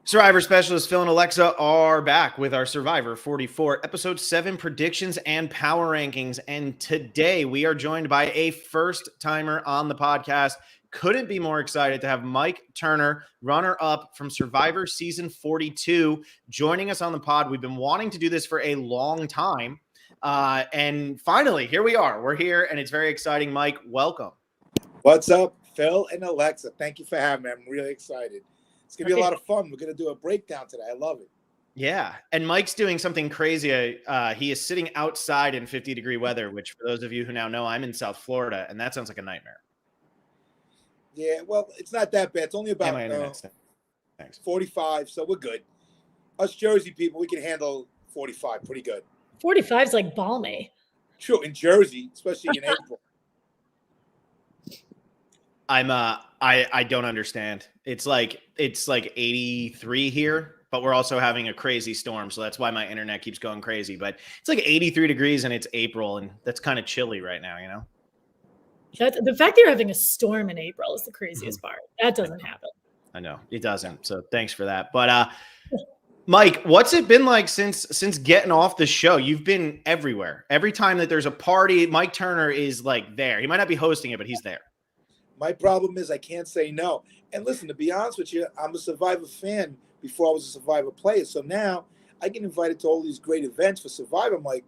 Survivor specialists Phil and Alexa are back with our Survivor 44 episode 7 predictions and power rankings. And today we are joined by a first timer on the podcast. Couldn't be more excited to have Mike Turner, runner up from Survivor season 42, joining us on the pod. We've been wanting to do this for a long time. And finally, here we are. We're here and it's very exciting. Mike, welcome. What's up, Phil and Alexa? Thank you for having me. I'm really excited. It's going to be a lot of fun. We're going to do a breakdown today. I love it. Yeah. And Mike's doing something crazy. He is sitting outside in 50-degree weather, which for those of you who now know, I'm in South Florida, and that sounds like a nightmare. Yeah, well, it's not that bad. It's only about 45, so we're good. Us Jersey people, we can handle 45 pretty good. 45 is like balmy. True, in Jersey, especially in April. I don't understand. It's like 83 here, but we're also having a crazy storm, so that's why my internet keeps going crazy. But it's like 83 degrees and it's April, and that's kind of chilly right now, you know? The fact that you're having a storm in April is the craziest part. That doesn't happen. I know it doesn't. So thanks for that. But Mike, what's it been like since getting off the show? You've been everywhere. Every time that there's a party, Mike Turner is like there. He might not be hosting it, but he's there. My problem is I can't say no. And listen, to be honest with you, I'm a Survivor fan before I was a Survivor player. So now I get invited to all these great events for Survivor. I'm like,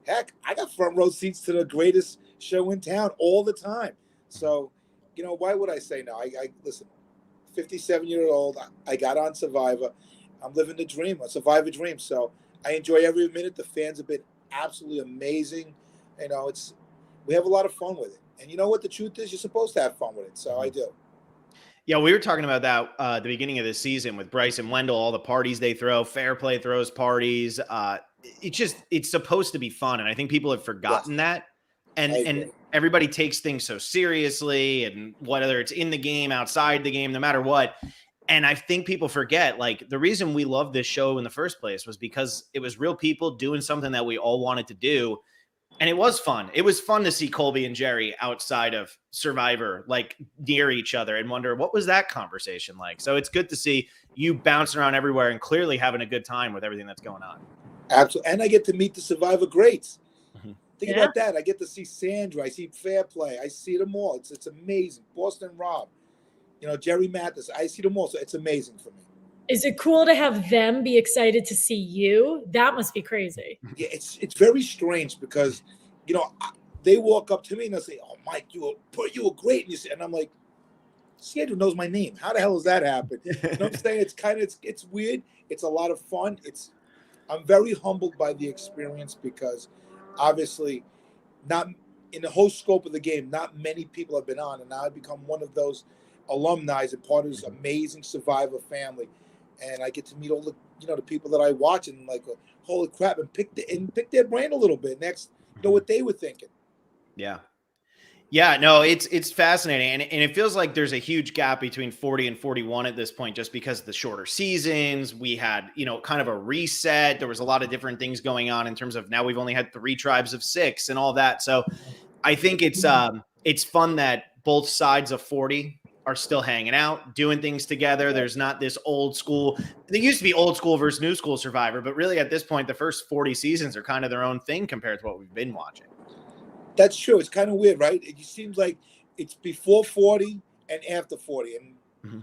heck, I got front row seats to the greatest show in town all the time. So, why would I say no? I listen, 57-year-old, I got on Survivor. I'm living the dream, a Survivor dream. So I enjoy every minute. The fans have been absolutely amazing. We have a lot of fun with it. And you know what the truth is? You're supposed to have fun with it. So I do. Yeah, we were talking about that at the beginning of the season with Bryce and Wendell, all the parties they throw. Fair Play throws parties. It's supposed to be fun. And I think people have forgotten that. And everybody takes things so seriously, and whether it's in the game, outside the game, no matter what. And I think people forget, like, the reason we love this show in the first place was because it was real people doing something that we all wanted to do. And it was fun. It was fun to see Colby and Jerry outside of Survivor, like near each other, and wonder, what was that conversation like? So it's good to see you bouncing around everywhere and clearly having a good time with everything that's going on. Absolutely. And I get to meet the Survivor greats. Think about that. I get to see Sandra. I see Fair Play. I see them all. It's amazing. Boston Rob, Jerry Mathis. I see them all. So it's amazing for me. Is it cool to have them be excited to see you? That must be crazy. Yeah, it's very strange because, they walk up to me and they'll say, "Oh, Mike, you were great." And I'm like, Sandra knows my name. How the hell does that happen? You know what I'm saying? It's weird. It's a lot of fun. I'm very humbled by the experience because obviously not in the whole scope of the game, not many people have been on. And now I've become one of those alumni and part of this amazing Survivor family. And I get to meet all the, the people that I watch and like, holy crap, and pick their brain a little bit. Next, know what they were thinking. Yeah. Yeah, no, it's fascinating. And it feels like there's a huge gap between 40 and 41 at this point, just because of the shorter seasons. We had, kind of a reset. There was a lot of different things going on in terms of now we've only had 3 tribes of 6 and all that. So I think it's fun that both sides of 40 are still hanging out, doing things together. There's not this old school. There used to be old school versus new school Survivor, but really at this point, the first 40 seasons are kind of their own thing compared to what we've been watching. That's true. It's kind of weird, right? It seems like it's before 40 and after 40. And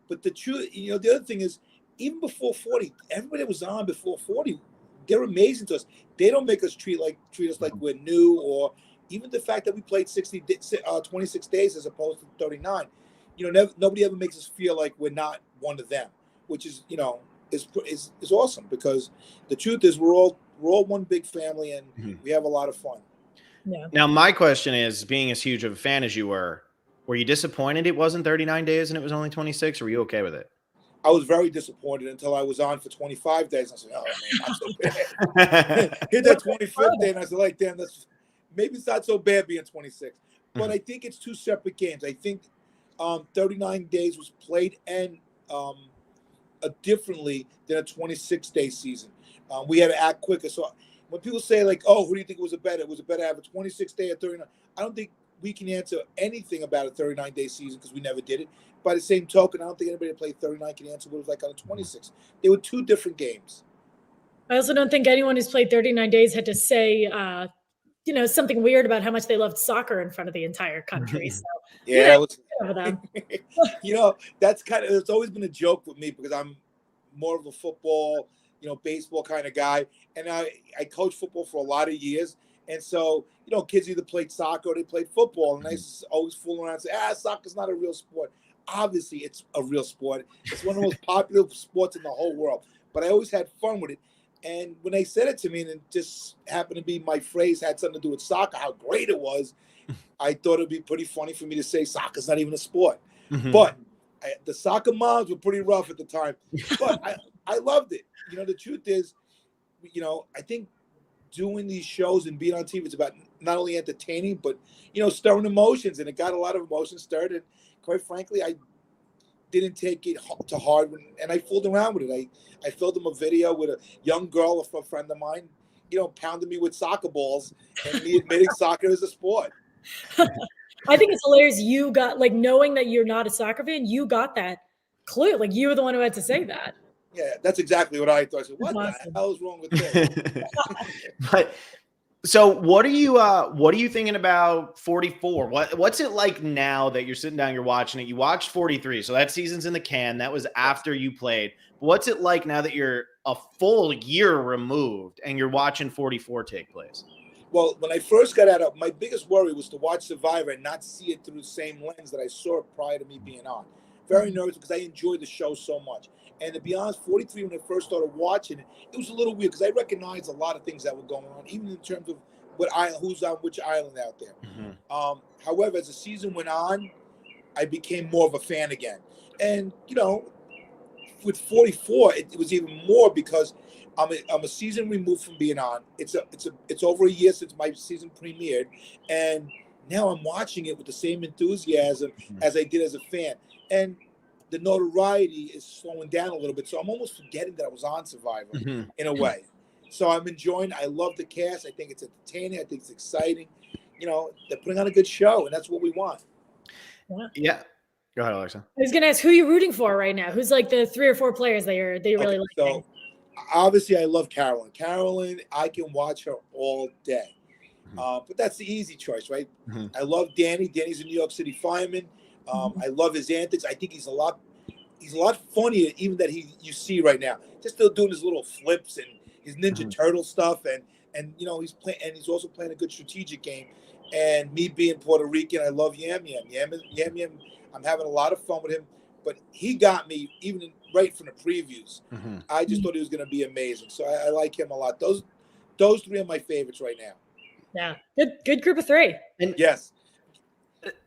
but the truth, the other thing is, even before 40, everybody that was on before 40, they're amazing to us. They don't make us treat us like we're new, or even the fact that we played 26 days as opposed to 39. Nobody ever makes us feel like we're not one of them, which is, is awesome, because the truth is we're all one big family and we have a lot of fun. Yeah. Now, my question is, being as huge of a fan as you were you disappointed it wasn't 39 days and it was only 26, or were you okay with it? I was very disappointed until I was on for 25 days. I said, oh, man, not so bad. Hit that 25th day, and I said, like, damn, maybe it's not so bad being 26. But I think it's 2 separate games. I think 39 days was played and differently than a 26-day season. We had to act quicker. So when people say, like, oh, who do you think was a better? It was a better to have a 26-day or 39. I don't think we can answer anything about a 39-day season because we never did it. By the same token, I don't think anybody that played 39 can answer what it was like on a 26. They were two different games. I also don't think anyone who's played 39 days had to say, something weird about how much they loved soccer in front of the entire country. So, Yeah, that's it's always been a joke with me because I'm more of a football, baseball kind of guy. And I coached football for a lot of years. And so, kids either played soccer or they played football. And I used to always fool around and say, soccer's not a real sport. Obviously, it's a real sport. It's one of the most popular sports in the whole world. But I always had fun with it. And when they said it to me, and it just happened to be my phrase had something to do with soccer, how great it was, I thought it'd be pretty funny for me to say soccer's not even a sport. Mm-hmm. But the soccer moms were pretty rough at the time. But I loved it. The truth is, I think doing these shows and being on TV is about not only entertaining, but, stirring emotions. And it got a lot of emotions stirred. And quite frankly, I didn't take it to heart, and I fooled around with it. I filmed them a video with a young girl, a friend of mine, pounding me with soccer balls and me admitting soccer is a sport. I think it's hilarious. You got, knowing that you're not a soccer fan, you got that clue. You were the one who had to say that. Yeah, that's exactly what I thought. I said, what the hell is wrong with this? But so what are you thinking about 44? What's it like now that you're sitting down, you're watching it? You watched 43, so that season's in the can. That was after you played. What's it like now that you're a full year removed and you're watching 44 take place? Well, when I first got out, my biggest worry was to watch Survivor and not see it through the same lens that I saw it prior to me being on. Very nervous because I enjoyed the show so much. And to be honest, 43, when I first started watching it, it was a little weird because I recognized a lot of things that were going on, even in terms of who's on which island out there. Mm-hmm. However, as the season went on, I became more of a fan again. And, with 44, it was even more because I'm a season removed from being on. It's over a year since my season premiered, and now I'm watching it with the same enthusiasm as I did as a fan. And the notoriety is slowing down a little bit, so I'm almost forgetting that I was on Survivor in a way. So I'm enjoying. I love the cast. I think it's entertaining. I think it's exciting. They're putting on a good show, and that's what we want. Yeah. Go ahead, Alexa. I was going to ask, who are you rooting for right now? Who's the 3 or 4 players that you really like? So obviously, I love Carolyn. Carolyn, I can watch her all day. But that's the easy choice, right? I love Danny. Danny's a New York City fireman. I love his antics. I think he's a lot funnier even that you see right now. Just still doing his little flips and his Ninja Turtle stuff, and he's playing, and he's also playing a good strategic game. And me being Puerto Rican, I love Yam Yam. I'm having a lot of fun with him, but he got me even right from the previews. I just thought he was going to be amazing, so I like him a lot. Those 3 are my favorites right now. Yeah, good group of 3. And yes.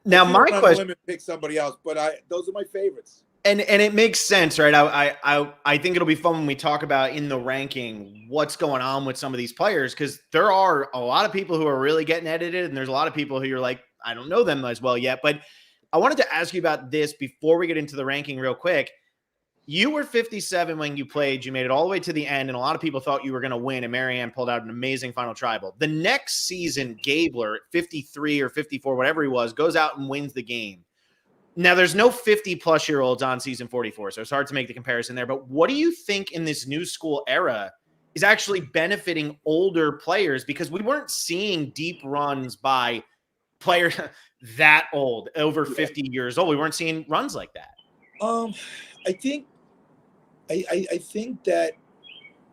Now my question: pick somebody else, but those are my favorites. And it makes sense, right? I think it'll be fun when we talk about in the ranking what's going on with some of these players, because there are a lot of people who are really getting edited, and there's a lot of people who you're like, I don't know them as well yet. But I wanted to ask you about this before we get into the ranking real quick. You were 57 when you played. You made it all the way to the end, and a lot of people thought you were going to win, and Marianne pulled out an amazing final tribal. The next season, Gabler at 53 or 54, whatever he was, goes out and wins the game. Now, there's no 50-plus-year-olds on season 44, so it's hard to make the comparison there. But what do you think in this new school era is actually benefiting older players? Because we weren't seeing deep runs by players that old, over 50 years old. We weren't seeing runs like that. I think that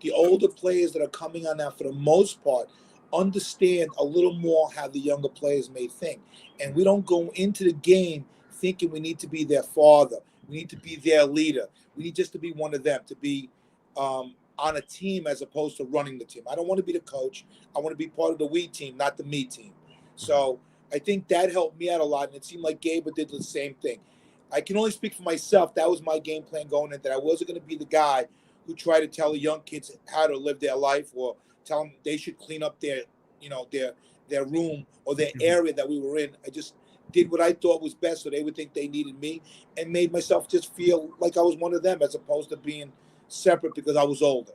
the older players that are coming on now, for the most part, understand a little more how the younger players may think. And we don't go into the game thinking we need to be their father. We need to be their leader. We need just to be one of them, to be on a team as opposed to running the team. I don't want to be the coach. I want to be part of the we team, not the me team. So I think that helped me out a lot, and it seemed like Gabe did the same thing. I can only speak for myself. That was my game plan going in, that I wasn't going to be the guy who tried to tell the young kids how to live their life or tell them they should clean up their room or their area that we were in. I just did what I thought was best so they would think they needed me, and made myself just feel like I was one of them as opposed to being separate because I was older.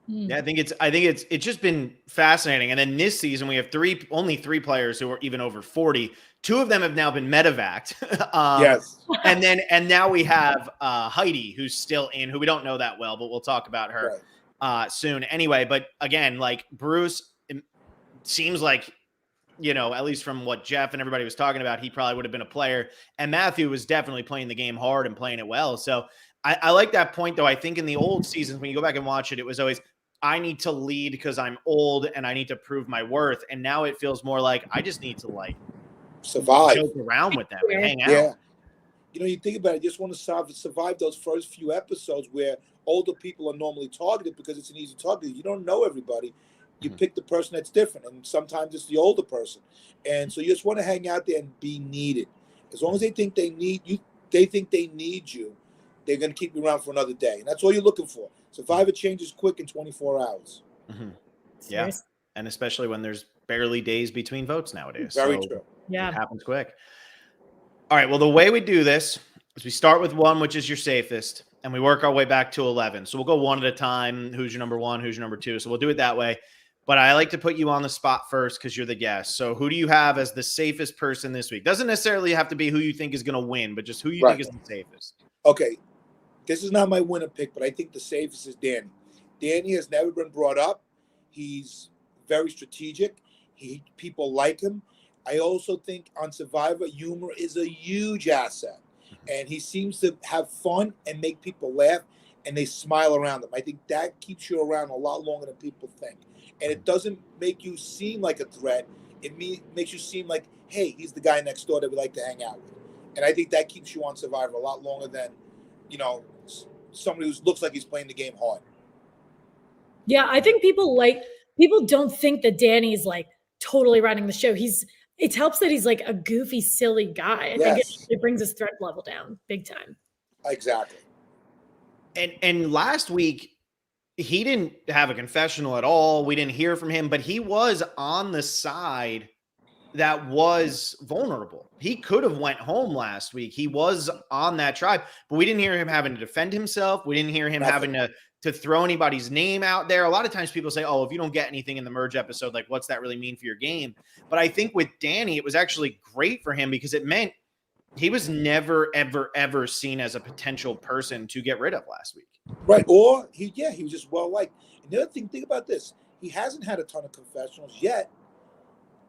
Yeah, it's just been fascinating. And then this season we have only three players who are even over 40. Two of them have now been medevaced. Yes. And now we have Heidi, who's still in, who we don't know that well, but we'll talk about her soon. Anyway, but again, like Bruce, it seems like, at least from what Jeff and everybody was talking about, he probably would have been a player. And Matthew was definitely playing the game hard and playing it well. So I like that point, though. I think in the old seasons, when you go back and watch it, it was always, I need to lead because I'm old and I need to prove my worth. And now it feels more like I just need to survive, joke around with them and hang out. Yeah. You think about it, you just want to survive those first few episodes where older people are normally targeted because it's an easy target. You don't know everybody. You pick the person that's different, and sometimes it's the older person. And so you just want to hang out there and be needed. As long as they think they need you, they're going to keep you around for another day. And that's all you're looking for. Survivor changes quick in 24 hours. Mm-hmm. Yeah. And especially when there's barely days between votes nowadays. Very true. Yeah. It happens quick. All right. Well, the way we do this is we start with 1, which is your safest, and we work our way back to 11. So we'll go one at a time. Who's your number 1? Who's your number 2? So we'll do it that way. But I like to put you on the spot first because you're the guest. So who do you have as the safest person this week? Doesn't necessarily have to be who you think is going to win, but just who you think is the safest. Okay. This is not my winner pick, but I think the safest is Danny. Danny has never been brought up. He's very strategic. People like him. I also think on Survivor, humor is a huge asset. And he seems to have fun and make people laugh, and they smile around him. I think that keeps you around a lot longer than people think. And it doesn't make you seem like a threat. It makes you seem like, hey, he's the guy next door that we like to hang out with. And I think that keeps you on Survivor a lot longer than, somebody who looks like he's playing the game hard. Yeah, I think people don't think that Danny's totally running the show. It helps that he's a goofy, silly guy. I think it brings his threat level down big time. Exactly. And last week, he didn't have a confessional at all. We didn't hear from him, but he was on the side that was vulnerable. He could have went home last week. He was on that tribe, but we didn't hear him having to defend himself. We didn't hear him having to throw anybody's name out there. A lot of times people say, oh, if you don't get anything in the merge episode, what's that really mean for your game? But I think with Danny, it was actually great for him because it meant he was never, ever, ever seen as a potential person to get rid of last week. Right. Or he was just well-liked. And the other thing, think about this. He hasn't had a ton of confessionals yet.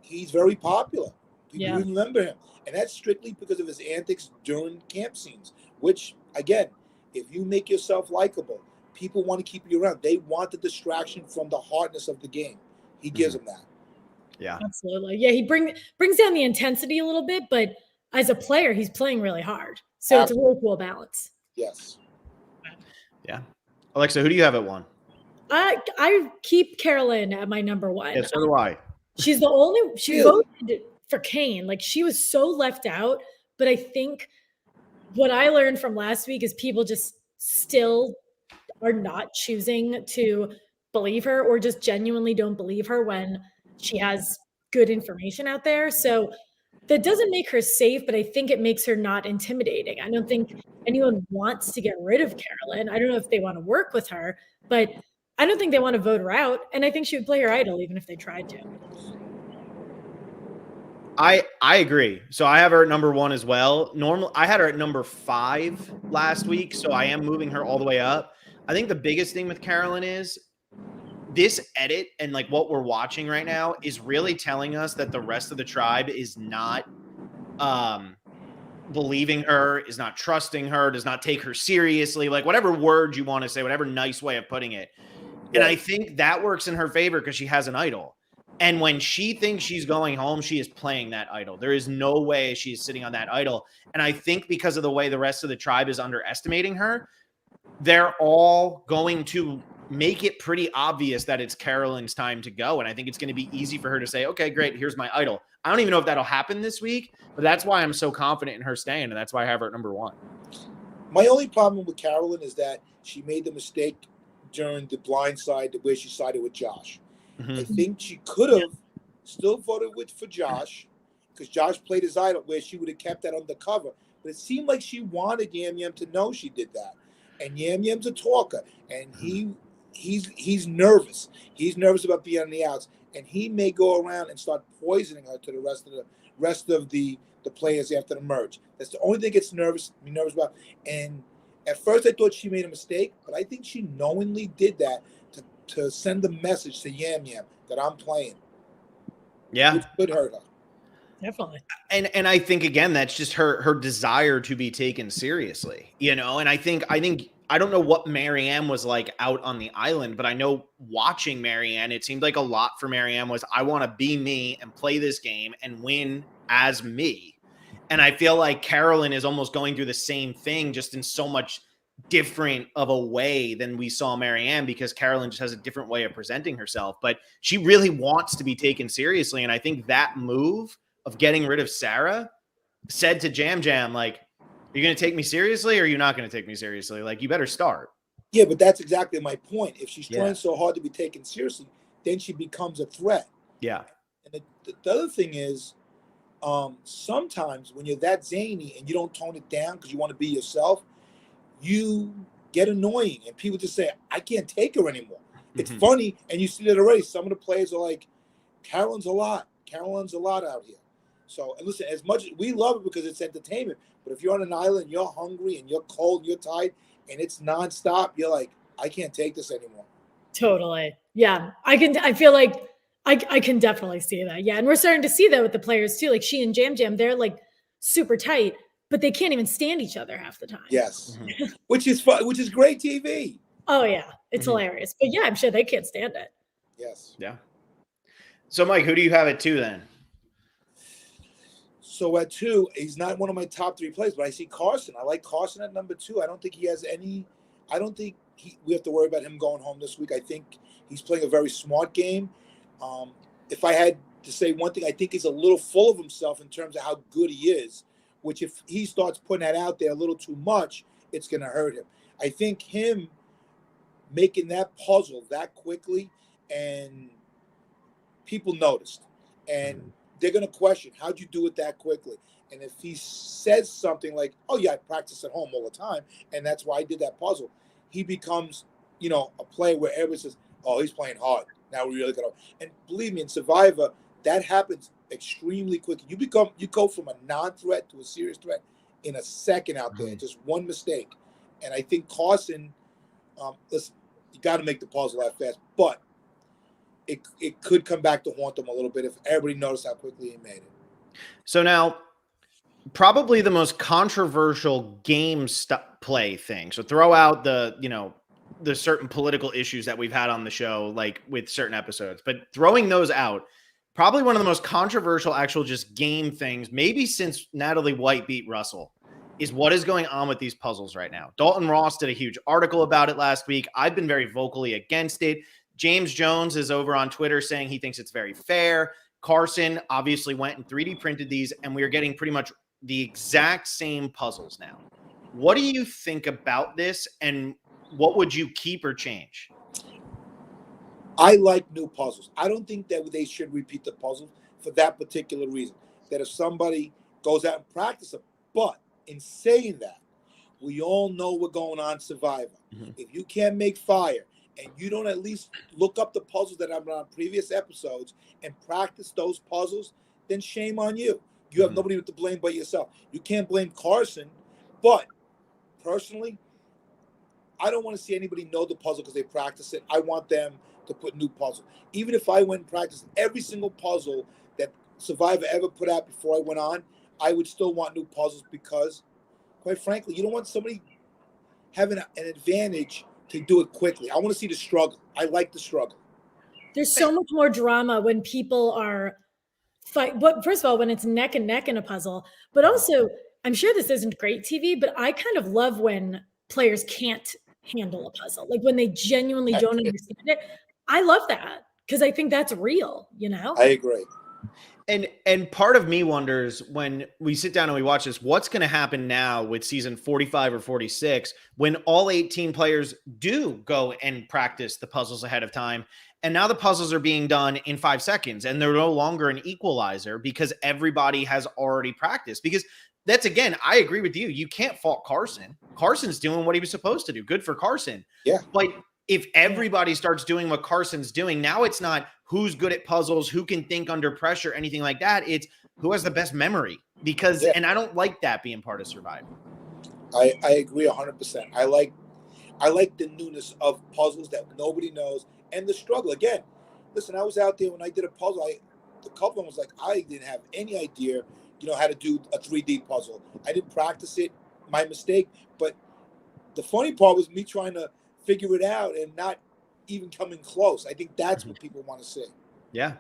He's very popular. People remember him. And that's strictly because of his antics during camp scenes, which, again, if you make yourself likable, people want to keep you around. They want the distraction from the hardness of the game. He gives them that. Yeah. Absolutely. Yeah, he brings down the intensity a little bit, but as a player, he's playing really hard. So it's a really cool balance. Yes. Yeah. Alexa, who do you have at 1? I keep Carolyn at my number 1. Yeah, so do I. She voted for Kane. She was so left out. But I think what I learned from last week is people just still are not choosing to believe her or just genuinely don't believe her when she has good information out there. So that doesn't make her safe, but I think it makes her not intimidating. I don't think anyone wants to get rid of Carolyn. I don't know if they want to work with her, but I don't think they want to vote her out. And I think she would play her idol even if they tried to. I agree. So I have her at number 1 as well. I had her at number 5 last week, so I am moving her all the way up. I think the biggest thing with Carolyn is this edit and what we're watching right now is really telling us that the rest of the tribe is not believing her, is not trusting her, does not take her seriously, whatever word you want to say, whatever nice way of putting it. And I think that works in her favor because she has an idol. And when she thinks she's going home, she is playing that idol. There is no way she is sitting on that idol. And I think because of the way the rest of the tribe is underestimating her, they're all going to make it pretty obvious that it's Carolyn's time to go. And I think it's going to be easy for her to say, okay, great, here's my idol. I don't even know if that'll happen this week, but that's why I'm so confident in her staying. And that's why I have her at number 1. My only problem with Carolyn is that she made the mistake during the blind side where she sided with Josh. I think she could have still voted for Josh because Josh played his idol where she would have kept that undercover. But it seemed like she wanted Yam Yam to know she did that. And Yam Yam's a talker. And he he's nervous. He's nervous about being on the outs, and he may go around and start poisoning her to the rest of the players after the merge. That's the only thing gets nervous about. And at first I thought she made a mistake, but I think she knowingly did that to send the message to Yam Yam that I'm playing. Yeah. Which could hurt her. Definitely. And I think, again, that's just her desire to be taken seriously, and I think I don't know what Marianne was like out on the island, but I know watching Marianne, it seemed like a lot for Marianne was, I want to be me and play this game and win as me. And I feel like Carolyn is almost going through the same thing, just in so much different of a way than we saw Marianne, because Carolyn just has a different way of presenting herself, but she really wants to be taken seriously. And I think that move of getting rid of Sarah said to Jam Jam, like, are you going to take me seriously or are you not going to take me seriously? Like, you better start. Yeah, but that's exactly my point. If she's trying so hard to be taken seriously, then she becomes a threat. Yeah. And the other thing is, sometimes when you're that zany and you don't tone it down because you want to be yourself, you get annoying and people just say, I can't take her anymore. It's funny, and you see that already. Some of the players are like, Carolyn's a lot out here. So, and listen, as much as we love it because it's entertainment, but if you're on an island, you're hungry and you're cold, and you're tired, and it's nonstop, you're like, I can't take this anymore. Totally. Yeah. I feel like I can definitely see that. Yeah. And we're starting to see that with the players too. Like she and Jam Jam, they're like super tight, but they can't even stand each other half the time. Yes. Which is fun, which is great TV. Oh yeah. It's hilarious. But yeah, I'm sure they can't stand it. Yes. Yeah. So Mike, who do you have at 2 then? So at 2, he's not one of my top 3 players, but I see Carson. I like Carson at number 2. I don't think he has any. I don't think we have to worry about him going home this week. I think he's playing a very smart game. If I had to say one thing, I think he's a little full of himself in terms of how good he is, which if he starts putting that out there a little too much, it's going to hurt him. I think him making that puzzle that quickly, and people noticed. And they're going to question, how'd you do it that quickly? And if he says something like, oh, yeah, I practice at home all the time, and that's why I did that puzzle, he becomes, a player where everybody says, oh, he's playing hard. Now we really got to. And believe me, in Survivor, that happens extremely quick. You go from a non-threat to a serious threat in a second out there, just one mistake. And I think Carson, listen, you got to make the puzzle that fast, but it could come back to haunt them a little bit if everybody noticed how quickly he made it. So now, probably the most controversial game play thing. So throw out the certain political issues that we've had on the show, like with certain episodes, but throwing those out, probably one of the most controversial actual just game things, maybe since Natalie White beat Russell, is what is going on with these puzzles right now. Dalton Ross did a huge article about it last week. I've been very vocally against it. James Jones is over on Twitter saying he thinks it's very fair. Carson obviously went and 3D printed these, and we are getting pretty much the exact same puzzles now. What do you think about this, and what would you keep or change? I like new puzzles. I don't think that they should repeat the puzzles for that particular reason. That if somebody goes out and practices them, but in saying that, we all know we're going on Survivor. If you can't make fire and you don't at least look up the puzzles that I've done on previous episodes and practice those puzzles, then shame on you. You have nobody to blame but yourself. You can't blame Carson, but personally, I don't want to see anybody know the puzzle because they practice it. I want them to put new puzzles. Even if I went and practiced every single puzzle that Survivor ever put out before I went on, I would still want new puzzles because, quite frankly, you don't want somebody having an advantage to do it quickly. I want to see the struggle. I like the struggle. There's so much more drama when people are but first of all, when it's neck and neck in a puzzle, but also, I'm sure this isn't great TV, but I kind of love when players can't handle a puzzle. Like when they genuinely don't understand it. I love that because I think that's real, I agree. And part of me wonders when we sit down and we watch this, what's going to happen now with season 45 or 46 when all 18 players do go and practice the puzzles ahead of time. And now the puzzles are being done in 5 seconds and they're no longer an equalizer because everybody has already practiced. Because that's, again, I agree with you. You can't fault Carson. Carson's doing what he was supposed to do. Good for Carson. Yeah. But if everybody starts doing what Carson's doing, now it's not who's good at puzzles, who can think under pressure, anything like that. It's who has the best memory, because, and I don't like that being part of Survivor. I agree 100%. I like the newness of puzzles that nobody knows and the struggle. Again, listen, I was out there when I did a puzzle. The couple was like, I didn't have any idea, how to do a 3D puzzle. I didn't practice it. My mistake. But the funny part was me trying to figure it out and not even coming close. I think that's what people want to see. Yeah.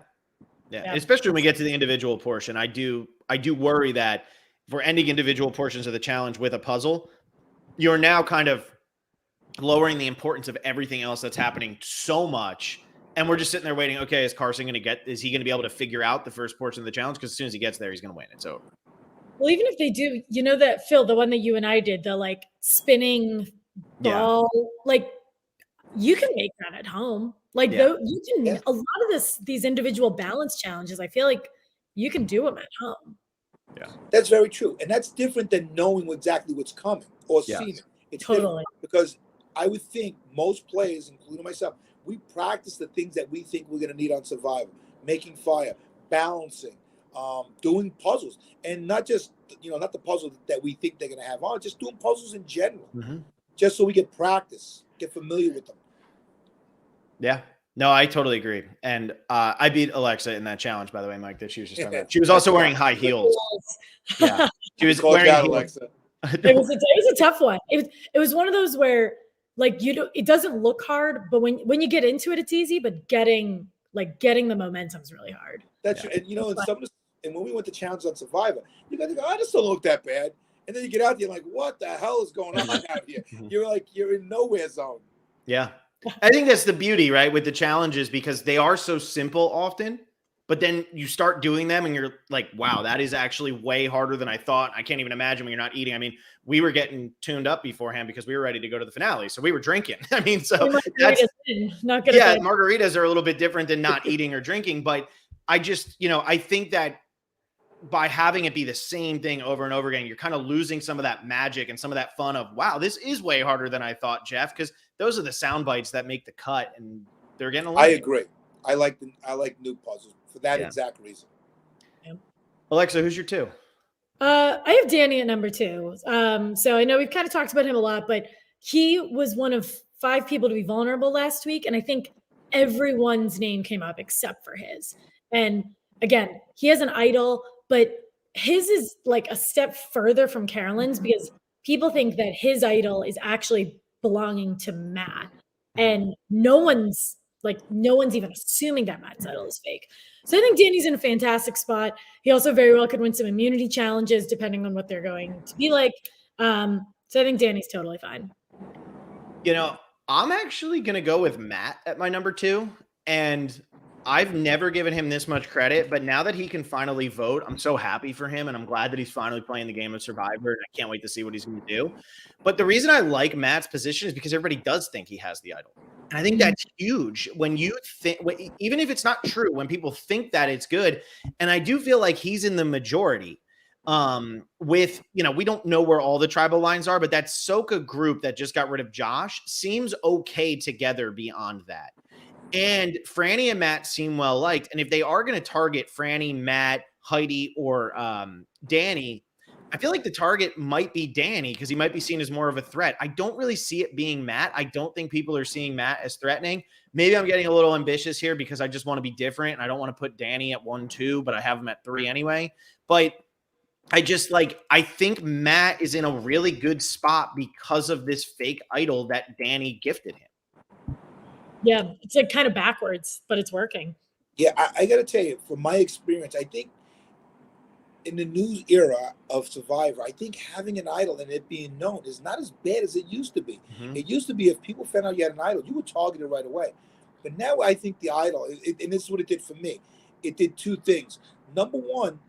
Especially when we get to the individual portion. I do worry that if we're ending individual portions of the challenge with a puzzle, you're now kind of lowering the importance of everything else that's happening so much. And we're just sitting there waiting. Okay, is Carson is he going to be able to figure out the first portion of the challenge? Because as soon as he gets there, he's going to win. It's over. Well, even if they do, that Phil, the one that you and I did, the like spinning ball, like you can make that at home. Like though you can, a lot of these individual balance challenges, I feel like you can do them at home. Yeah, that's very true. And that's different than knowing exactly what's coming or seeing it. It's totally because I would think most players, including myself, we practice the things that we think we're going to need on Survivor, making fire, balancing, doing puzzles, and not just, not the puzzle that we think they're going to have on, just doing puzzles in general, just so we get practice, get familiar with them. Yeah. No, I totally agree. And I beat Alexa in that challenge, by the way, Mike, that she was just talking about. She was also wearing high heels. Yeah. She was wearing heels. Alexa. It was a tough one. It was one of those where like it doesn't look hard, but when you get into it, it's easy, but getting the momentum is really hard. That's true. And and when we went to challenge on Survivor, you got to go, I just don't look that bad. And then you get out there like, what the hell is going on out here? You're in nowhere zone. Yeah. I think that's the beauty, right, with the challenges, because they are so simple often, but then you start doing them and you're like, wow, that is actually way harder than I thought. I can't even imagine when you're not eating. I mean, we were getting tuned up beforehand because we were ready to go to the finale. So we were drinking. I mean, so that's not good. Yeah, margaritas are a little bit different than not eating or drinking. But I just, I think that by having it be the same thing over and over again, you're kind of losing some of that magic and some of that fun of, wow, this is way harder than I thought, Jeff, because those are the sound bites that make the cut, and they're getting a lot. I agree. I like new puzzles for that exact reason. Yeah. Alexa, who's your 2? I have Danny at number 2. So I know we've kind of talked about him a lot, but he was one of 5 people to be vulnerable last week, and I think everyone's name came up except for his. And again, he has an idol, but his is like a step further from Carolyn's because people think that his idol is actually belonging to Matt. And no one's even assuming that Matt's idol is fake. So I think Danny's in a fantastic spot. He also very well could win some immunity challenges depending on what they're going to be like. So I think Danny's totally fine. I'm actually going to go with Matt at my number 2. And I've never given him this much credit, but now that he can finally vote, I'm so happy for him, and I'm glad that he's finally playing the game of Survivor, and I can't wait to see what he's going to do. But the reason I like Matt's position is because everybody does think he has the idol. And I think that's huge when you think, even if it's not true, when people think that it's good. And I do feel like he's in the majority with, we don't know where all the tribal lines are, but that Soka group that just got rid of Josh seems okay together beyond that. And Franny and Matt seem well liked. And if they are going to target Franny, Matt, Heidi, or Danny, I feel like the target might be Danny because he might be seen as more of a threat. I don't really see it being Matt. I don't think people are seeing Matt as threatening. Maybe I'm getting a little ambitious here because I just want to be different. And I don't want to put Danny at 1, 2, but I have him at 3 anyway. But I think Matt is in a really good spot because of this fake idol that Danny gifted him. Yeah, it's like kind of backwards, but it's working. Yeah, I got to tell you, from my experience, I think in the new era of Survivor, I think having an idol and it being known is not as bad as it used to be. Mm-hmm. It used to be if people found out you had an idol, you were targeted right away. But now I think the idol, and this is what it did for me, it did 2 things. Number one,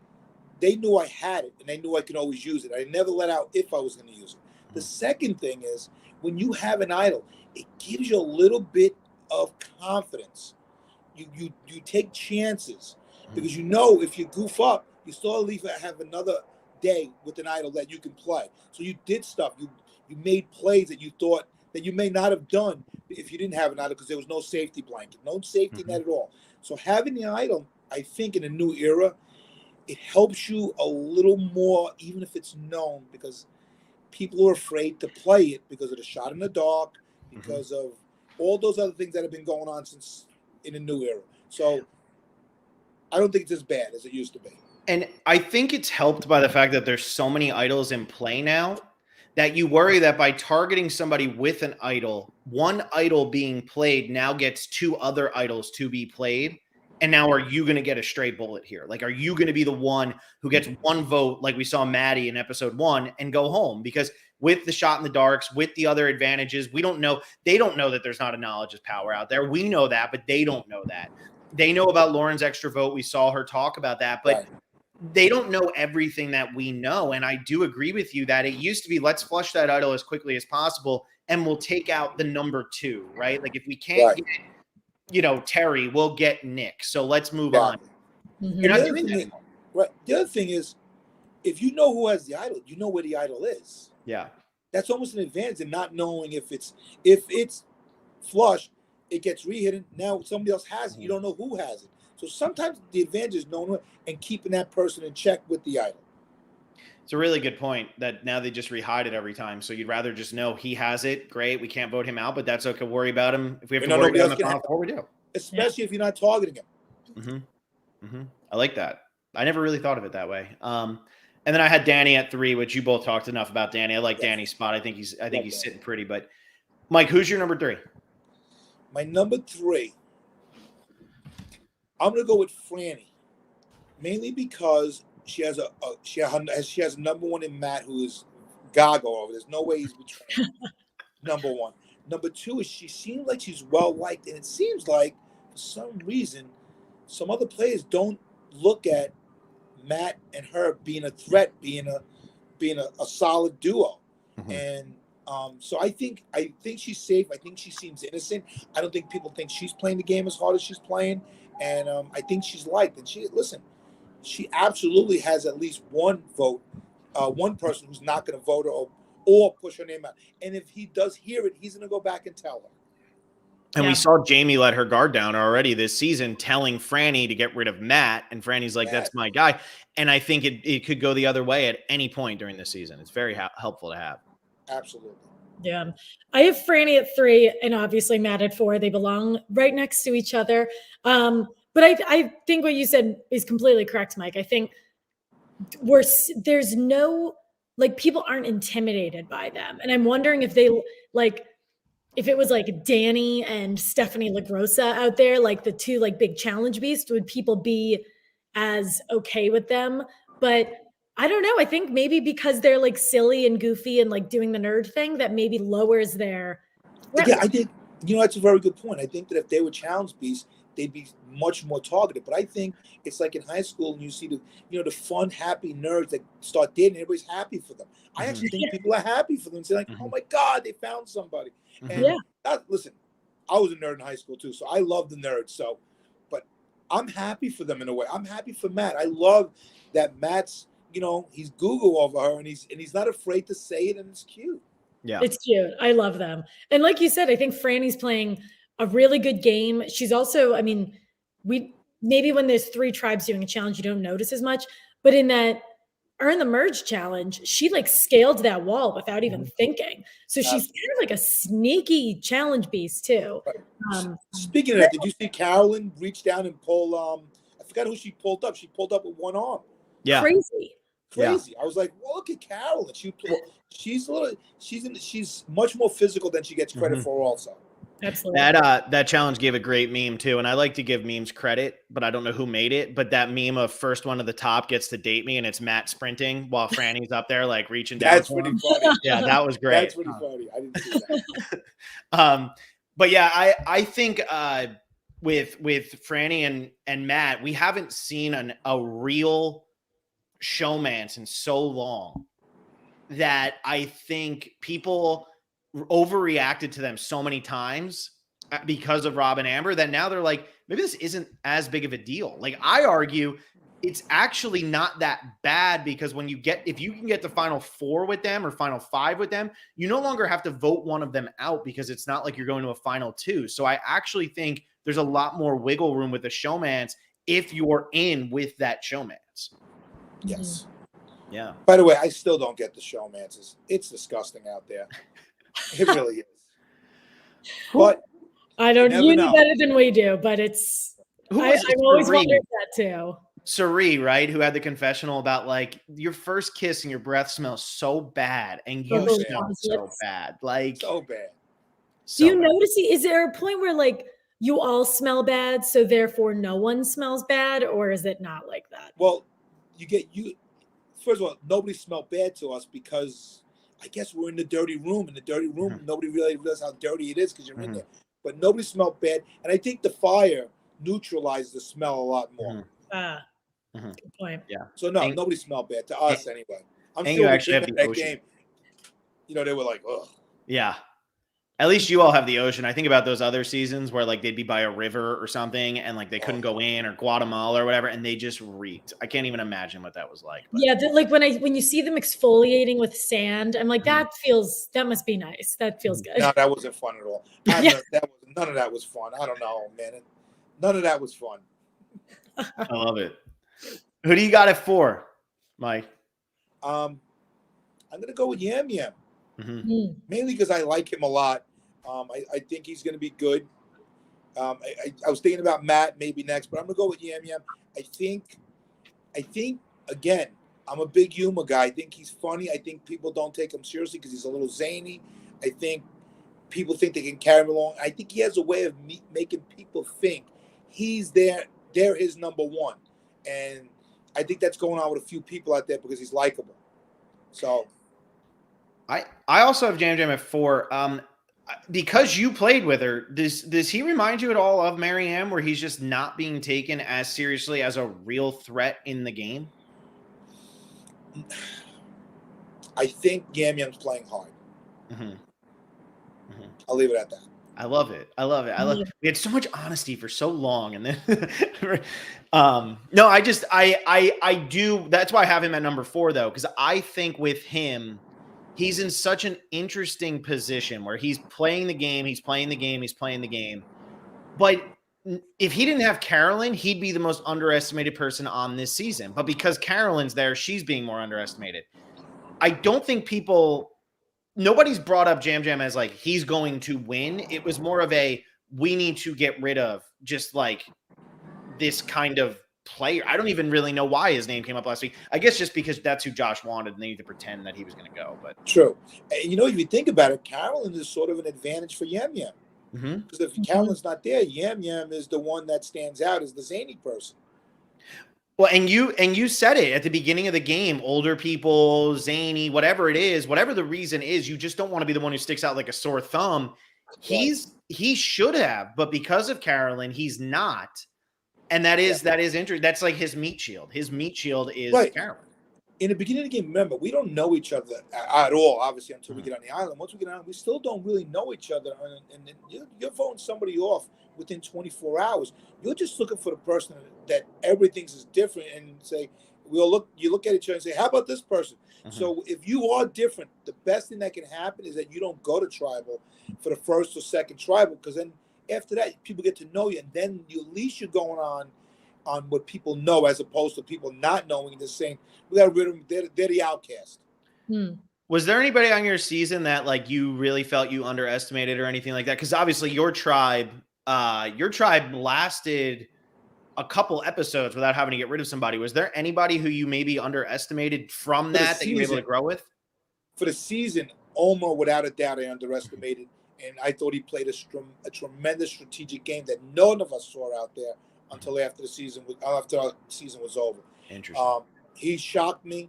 they knew I had it, and they knew I could always use it. I never let out if I was going to use it. The second thing is, when you have an idol, it gives you a little bit of confidence. You take chances because if you goof up, you still at least have another day with an idol that you can play. So you did stuff. You made plays that you thought that you may not have done if you didn't have an idol, because there was no safety blanket, no safety net at all. So having the idol, I think in a new era, it helps you a little more, even if it's known, because people are afraid to play it because of the shot in the dark, because of all those other things that have been going on since in a new era. So I don't think it's as bad as it used to be. And I think it's helped by the fact that there's so many idols in play now that you worry that by targeting somebody with an idol, one idol being played now gets 2 other idols to be played. And now are you going to get a straight bullet here? Like, are you going to be the one who gets 1 vote like we saw Maddie in episode 1 and go home? Because with the shot in the darks, with the other advantages, we don't know. They don't know that there's not a knowledge of power out there. We know that, but they don't know that. They know about Lauren's extra vote. We saw her talk about that, but they don't know everything that we know. And I do agree with you that it used to be, let's flush that idol as quickly as possible and we'll take out the number 2, right? Like if we can't get, Terry, we'll get Nick. So let's move on. You're not doing that anymore. Right. The other thing is, if you know who has the idol, you know where the idol is. Yeah. That's almost an advantage in not knowing if it's flush, it gets re-hidden. Now somebody else has it. You don't know who has it. So sometimes the advantage is knowing and keeping that person in check with the idol. It's a really good point that now they just rehide it every time. So you'd rather just know he has it. Great. We can't vote him out, but that's okay. Worry about him. If we have to worry about him in the final 4, we do. Especially if you're not targeting him. I like that. I never really thought of it that way. And then I had Danny at 3, which you both talked enough about Danny. I like Danny's spot. I think he's sitting pretty, but Mike, who's your number 3? My number 3, I'm going to go with Franny, mainly because she has a number 1 in Matt, who is gaga over. There's no way he's betraying. Number 1. Number 2 is she seems like she's well liked, and it seems like for some reason some other players don't look at Matt and her being a threat, being a solid duo. And so I think she's safe. I think she seems innocent. I don't think people think she's playing the game as hard as she's playing, and I think she's liked. And she absolutely has at least one vote, one person who's not going to vote or push her name out. And if he does hear it, he's going to go back and tell her. And we saw Jamie let her guard down already this season, telling Franny to get rid of Matt. And Franny's like, that's my guy. And I think it could go the other way at any point during the season. It's very helpful to have. Absolutely. Yeah. I have Franny at 3 and obviously Matt at 4. They belong right next to each other. But I think what you said is completely correct, Mike. I think there's no, people aren't intimidated by them. And I'm wondering if they, if it was Danny and Stephanie LaGrossa out there, the 2 big challenge beasts, would people be as okay with them? But I don't know. I think maybe because they're silly and goofy and doing the nerd thing, that maybe lowers their. Yeah, I think, that's a very good point. I think that if they were challenge beasts, they'd be much more targeted. But I think it's like in high school, and you see the fun, happy nerds that start dating. Everybody's happy for them. I actually think people are happy for them. Say oh my God, they found somebody. And listen, I was a nerd in high school too, so I love the nerds. So, but I'm happy for them in a way. I'm happy for Matt. I love that Matt's, he's Google over her, and he's not afraid to say it, and it's cute. Yeah, it's cute. I love them. And like you said, I think Franny's playing a really good game. She's also, maybe when there's 3 tribes doing a challenge, you don't notice as much, but in that Earn the Merge challenge, she scaled that wall without even thinking. So she's kind of a sneaky challenge beast too. Speaking of that, did you see Carolyn reach down and pull, I forgot who she pulled up. She pulled up with one arm. Yeah. Crazy. Yeah. I was like, well, look at Carolyn. She's much more physical than she gets credit for also. Absolutely. That challenge gave a great meme too, and I like to give memes credit, but I don't know who made it. But that meme of first one to the top gets to date me, and it's Matt sprinting while Franny's up there reaching down. That's pretty funny. Yeah, that was great. That's pretty funny. I didn't see that. But yeah, I think with Franny and Matt, we haven't seen a real showmance in so long that I think people overreacted to them so many times because of Rob and Amber that now they're maybe this isn't as big of a deal. I argue it's actually not that bad because if you can get the final 4 with them or final 5 with them, you no longer have to vote one of them out because it's not like you're going to a final 2. So I actually think there's a lot more wiggle room with the Showmance if you're in with that Showmance. Yes. Yeah. By the way, I still don't get the Showmances. It's disgusting out there. It really is. But I don't. You know know. better than we do, but it's. I've always wondered that too. Suri, right? Who had the confessional about like your first kiss and your breath smells so bad and you smell so bad. Like so bad. Do you notice, is there a point where like you all smell bad, so therefore no one smells bad, or is it not like that? Well, first of all, nobody smelled bad to us because I guess we're in the dirty room. In the dirty room, nobody really realizes how dirty it is because you're in there. But nobody smelled bad. And I think the fire neutralized the smell a lot more. Good point. Yeah. So no, nobody smelled bad to us anyway. I'm sure you actually have the that ocean. game, they were like, ugh. Yeah. At least you all have the ocean. I think about those other seasons where like they'd be by a river or something and like they couldn't go in, or Guatemala or whatever, and they just reeked. I can't even imagine what that was like. But. Yeah, like when you see them exfolliating with sand, I'm like, that must be nice. That feels good. No, that wasn't fun at all. None of that was fun. I don't know, man. None of that was fun. I love it. Who do you got it for, Mike? I'm gonna go with Yam Yam. Mainly because I like him a lot. I think he's going to be good. I was thinking about Matt maybe next, but I'm going to go with Yam Yam. I think again, I'm a big humor guy. I think he's funny. I think people don't take him seriously because he's a little zany. I think people think they can carry him along. I think he has a way of making people think he's they're his number one. And I think that's going on with a few people out there because he's likable. So I also have Jam Jam at 4. Because you played with her, does he remind you at all of Marianne, where he's just not being taken as seriously as a real threat in the game? I think Yam Yam's playing hard. I'll leave it at that. I love it. We had so much honesty for so long, and then no, I do. That's why I have him at number 4 though, because I think with him, he's in such an interesting position where he's playing the game. But if he didn't have Carolyn, he'd be the most underestimated person on this season. But because Carolyn's there, she's being more underestimated. I don't think nobody's brought up Jam Jam as like he's going to win. It was more of we need to get rid of just like this kind of player. I don't even really know why his name came up last week. I guess just because that's who Josh wanted and they need to pretend that he was going to go. But true. And if you think about it, Carolyn is sort of an advantage for Yam Yam. Because if Carolyn's not there, Yam Yam is the one that stands out as the zany person. Well, and you said it at the beginning of the game, older people, zany, whatever it is, whatever the reason is, you just don't want to be the one who sticks out like a sore thumb. He should have, but because of Carolyn, he's not. And that is interesting. That's like his meat shield. His meat shield is Carolyn. In the beginning of the game, remember, we don't know each other at all, obviously, until we get on the island. Once we get on, we still don't really know each other. And you're voting somebody off within 24 hours. You're just looking for the person that everything's is different and say, you look at each other and say, how about this person? So if you are different, the best thing that can happen is that you don't go to tribal for the first or second tribal, because then after that, people get to know you, and then at least you're going on what people know, as opposed to people not knowing the same. We got rid of them. They're the outcast. Was there anybody on your season that like you really felt you underestimated or anything like that? Because obviously your tribe lasted a couple episodes without having to get rid of somebody. Was there anybody who you maybe underestimated from that you were able to grow with? For the season, Omar, without a doubt, I underestimated. And I thought he played a tremendous strategic game that none of us saw out there until after our season was over. Interesting. He shocked me.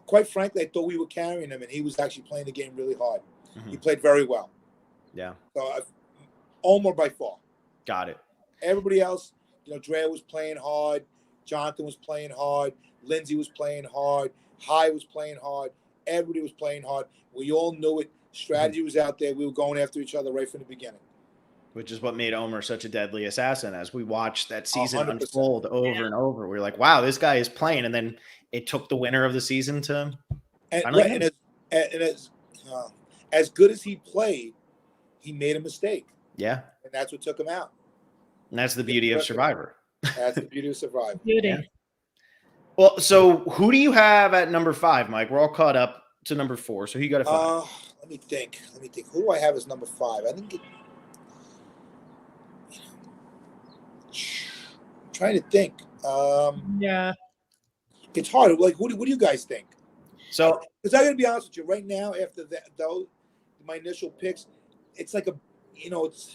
Quite frankly, I thought we were carrying him, and he was actually playing the game really hard. He played very well. Yeah. So Omar by far. Got it. Everybody else, Drea was playing hard. Jonathan was playing hard. Lindsay was playing hard. High was playing hard. Everybody was playing hard. We all knew it. Strategy was out there. We were going after each other right from the beginning. which is what made Omer such a deadly assassin. As we watched that season 100%. unfold over and over, we were like, wow, this guy is playing. And then it took the winner of the season to finally win. And as good as he played, he made a mistake. Yeah. And that's what took him out. And that's the beauty of Survivor. That's the beauty of Survivor. Beauty. Yeah. Well, so who do you have at number 5, Mike? We're all caught up to number 4. So who you got at 5? Let me think. Who do I have as number 5? I think I'm trying to think. Yeah. It's hard. Like, what do you guys think? So, because I got to be honest with you, right now, after that, though, my initial picks, it's like it's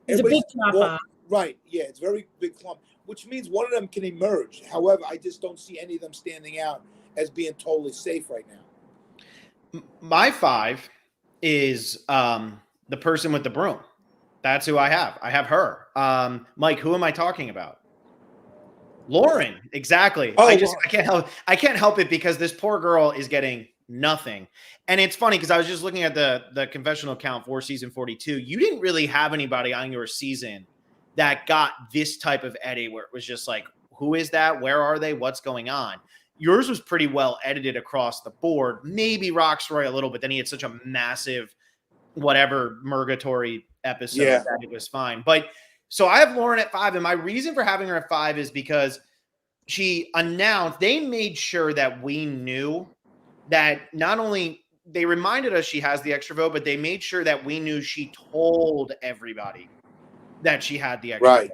a big clump. Right. Yeah, it's very big clump, which means one of them can emerge. However, I just don't see any of them standing out as being totally safe right now. My 5 is the person with the broom. That's who I have. I have her. Mike, who am I talking about? Lauren. Exactly. Oh, I can't help it because this poor girl is getting nothing. And it's funny because I was just looking at the confessional count for season 42. You didn't really have anybody on your season that got this type of edit where it was just like, who is that? Where are they? What's going on? Yours was pretty well edited across the board. Maybe Roxroy a little, but then he had such a massive whatever Murgatory episode that it was fine. But so I have Lauren at 5, and my reason for having her at 5 is because she announced, they made sure that we knew that not only they reminded us she has the extra vote, but they made sure that we knew she told everybody that she had the extra vote.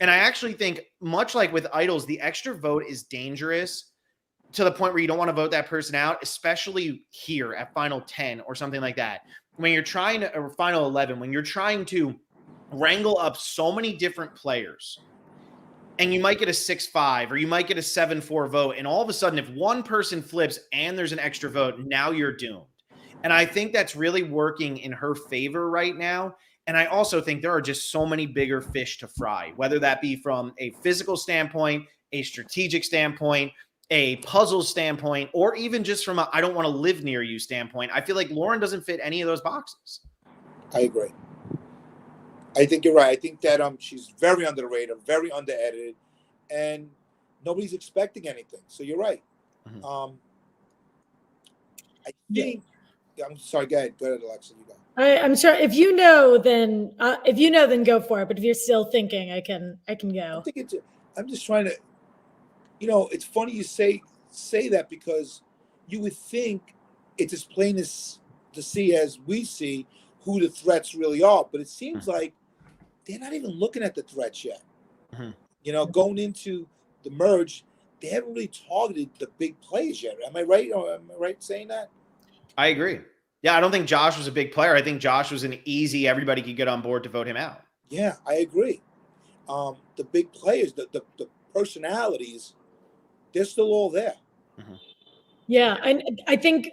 And I actually think, much like with idols, the extra vote is dangerous to the point where you don't want to vote that person out, especially here at final 10 or something like that. When you're trying to, or final 11, when you're trying to wrangle up so many different players, and you might get a 6-5 or you might get a 7-4 vote, and all of a sudden, if one person flips and there's an extra vote, now you're doomed. And I think that's really working in her favor right now. And I also think there are just so many bigger fish to fry, whether that be from a physical standpoint, a strategic standpoint, a puzzle standpoint, or even just from a I don't want to live near you standpoint. I feel like Lauren doesn't fit any of those boxes. I agree. I think you're right. I think that she's very under the radar, very under edited, and nobody's expecting anything. So you're right. Mm-hmm. I think. I'm sorry. Go ahead, Alexa. You go. I'm sure if you know, then go for it. But if you're still thinking, I can go. I'm just trying to. It's funny you say that because you would think it's as plain as to see as we see who the threats really are, but it seems like they're not even looking at the threats yet. Mm-hmm. Going into the merge, they haven't really targeted the big plays yet. Am I right? Or am I right saying that? I agree. Yeah, I don't think Josh was a big player. I think Josh was an easy, everybody could get on board to vote him out. Yeah, I agree. The big players, the personalities, they're still all there. Mm-hmm. Yeah, and I think,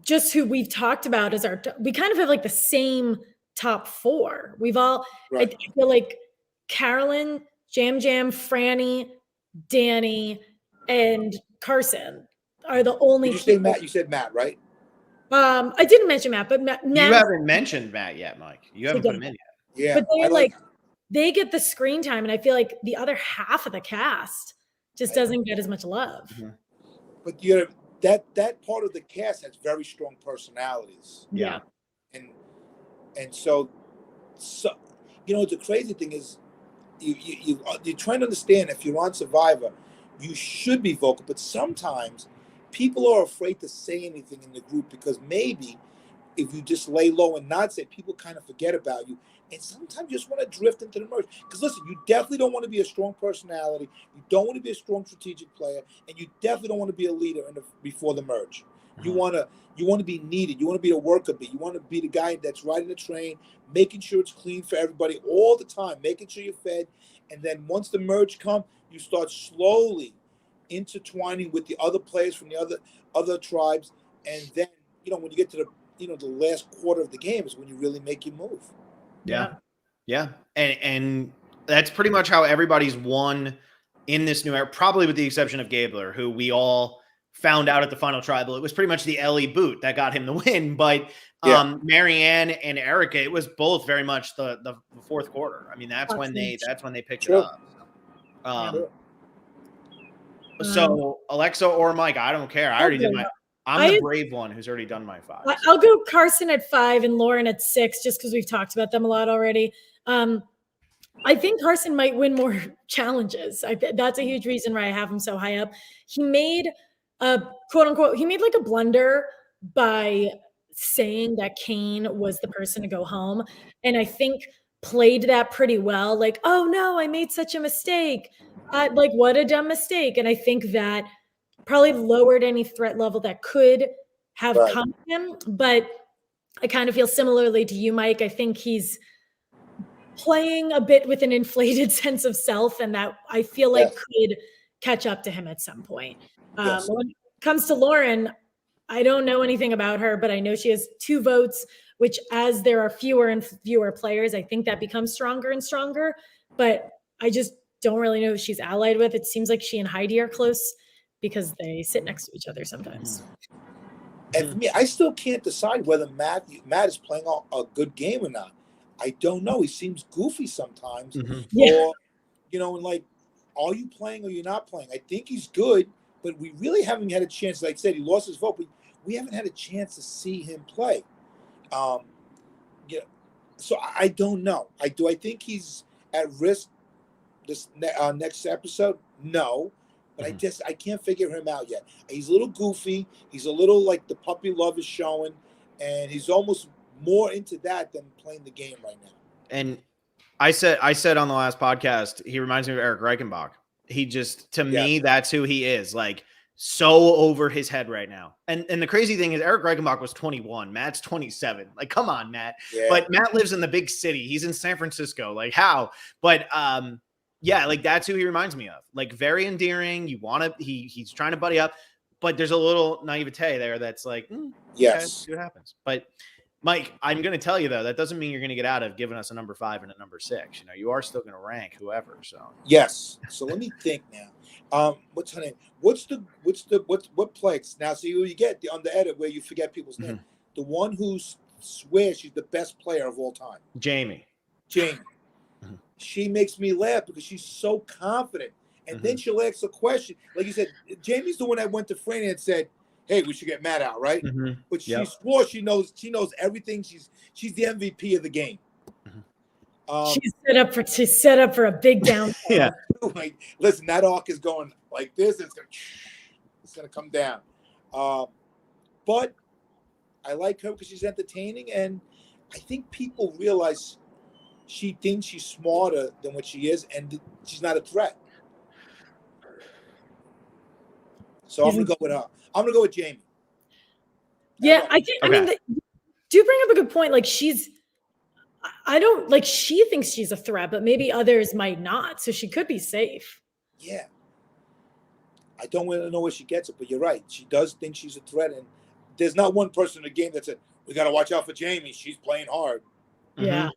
just who we've talked about as we kind of have like the same top 4. We've all, right. I feel like Carolyn, Jam, Franny, Danny, and Carson are the only. Did you say Matt? You said Matt, right? I didn't mention Matt, but Matt. You haven't mentioned Matt yet, Mike. You haven't put him in yet. Yeah, but they're they get the screen time, and I feel like the other half of the cast just doesn't get as much love. Mm-hmm. But that part of the cast has very strong personalities. Yeah. And so the crazy thing is you're trying to understand if you're on Survivor, you should be vocal, but sometimes people are afraid to say anything in the group because maybe if you just lay low and not say, people kind of forget about you. And sometimes you just want to drift into the merge. Because listen, you definitely don't want to be a strong personality. You don't want to be a strong strategic player, and you definitely don't want to be a leader before the merge. Mm-hmm. You want to be needed. You want to be a worker bee. You want to be the guy that's riding the train, making sure it's clean for everybody all the time, making sure you're fed. And then once the merge comes, you start slowly intertwining with the other players from the other tribes. And then, when you get to the last quarter of the game is when you really make your move. Yeah. And that's pretty much how everybody's won in this new era, probably with the exception of Gabler, who we all found out at the final tribal. It was pretty much the Ellie boot that got him the win. But Marianne and Erica, it was both very much the fourth quarter. I mean, that's when they picked it up. So Alexa or Mike, I don't care. I already did my. I'm the brave one who's already done my 5. So. I'll go Carson at 5 and Lauren at 6, just because we've talked about them a lot already. I think Carson might win more challenges. That's a huge reason why I have him so high up. He made a quote unquote, he made like a blunder by saying that Kane was the person to go home. And I think played that pretty well. Like, oh no, I made such a mistake. Like, what a dumb mistake. And I think that probably lowered any threat level that could have come to him. But I kind of feel similarly to you, Mike. I think he's playing a bit with an inflated sense of self, and that I feel like could catch up to him at some point. When it comes to Lauren, I don't know anything about her, but I know she has 2 votes, which as there are fewer and fewer players, I think that becomes stronger and stronger. But I just don't really know who she's allied with. It seems like she and Heidi are close because they sit next to each other sometimes. And for me, I still can't decide whether Matt is playing a good game or not. I don't know. He seems goofy sometimes. Or, and like, are you playing or you're not playing? I think he's good, but we really haven't had a chance. Like I said, he lost his vote, but we haven't had a chance to see him play. So I don't know. I think he's at risk this next episode? No. But I can't figure him out yet. He's a little goofy. He's a little like the puppy love is showing, and he's almost more into that than playing the game right now. And I said on the last podcast, he reminds me of Eric Reichenbach. He just, to me, that's who he is. Like, so over his head right now. And the crazy thing is Eric Reichenbach was 21. Matt's 27. Like, come on, Matt. Yeah. But Matt lives in the big city. He's in San Francisco. Like, how? But yeah, like that's who he reminds me of. Like, very endearing. He's trying to buddy up, but there's a little naivete there that's like, see what happens. But Mike, I'm going to tell you though, that doesn't mean you're going to get out of giving us a number 5 and a number 6. You know, you are still going to rank whoever. So yes. So let me think now. What's her name? What plays now? See who you get on the edit where you forget people's name. The one who swears she's the best player of all time. Jamie. She makes me laugh because she's so confident. And then she'll ask a question. Like you said, Jamie's the one that went to Franny and said, hey, we should get Matt out, right? But she swore she knows everything. She's the MVP of the game. She's set up for a big down. Like, listen, that arc is going like this. It's gonna come down. But I like her because she's entertaining, and I think people realize she thinks she's smarter than what she is, and she's not a threat. So I'm gonna go with her. I'm gonna go with Jamie. Yeah, I think. Okay. I mean, do bring up a good point. Like she thinks she's a threat, but maybe others might not. So she could be safe. Yeah. I don't really know where she gets it, but you're right. She does think she's a threat, and there's not one person in the game that said we got to watch out for Jamie. She's playing hard. Yeah.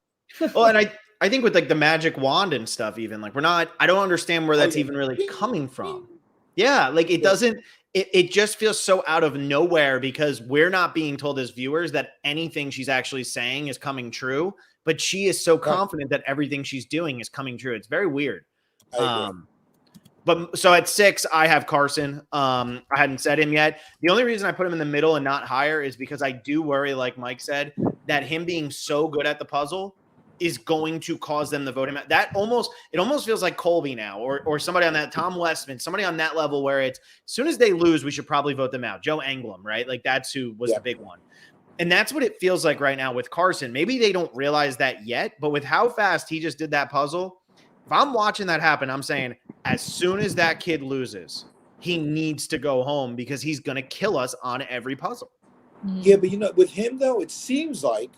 Well, and I think with like the magic wand and stuff, even like I don't understand where that's even really coming from. Yeah, like it doesn't. It just feels so out of nowhere because we're not being told as viewers that anything she's actually saying is coming true, but she is so confident that everything she's doing is coming true. It's very weird. But so at 6, I have Carson. I hadn't said him yet. The only reason I put him in the middle and not higher is because I do worry, like Mike said, that him being so good at the puzzle is going to cause them to vote him out. It almost feels like Colby now, or somebody on that, Tom Westman, somebody on that level where it's as soon as they lose, we should probably vote them out. Joe Englund, right? Like that's who was the big one. And that's what it feels like right now with Carson. Maybe they don't realize that yet, but with how fast he just did that puzzle, if I'm watching that happen, I'm saying as soon as that kid loses, he needs to go home because he's going to kill us on every puzzle. Yeah, but with him though, it seems like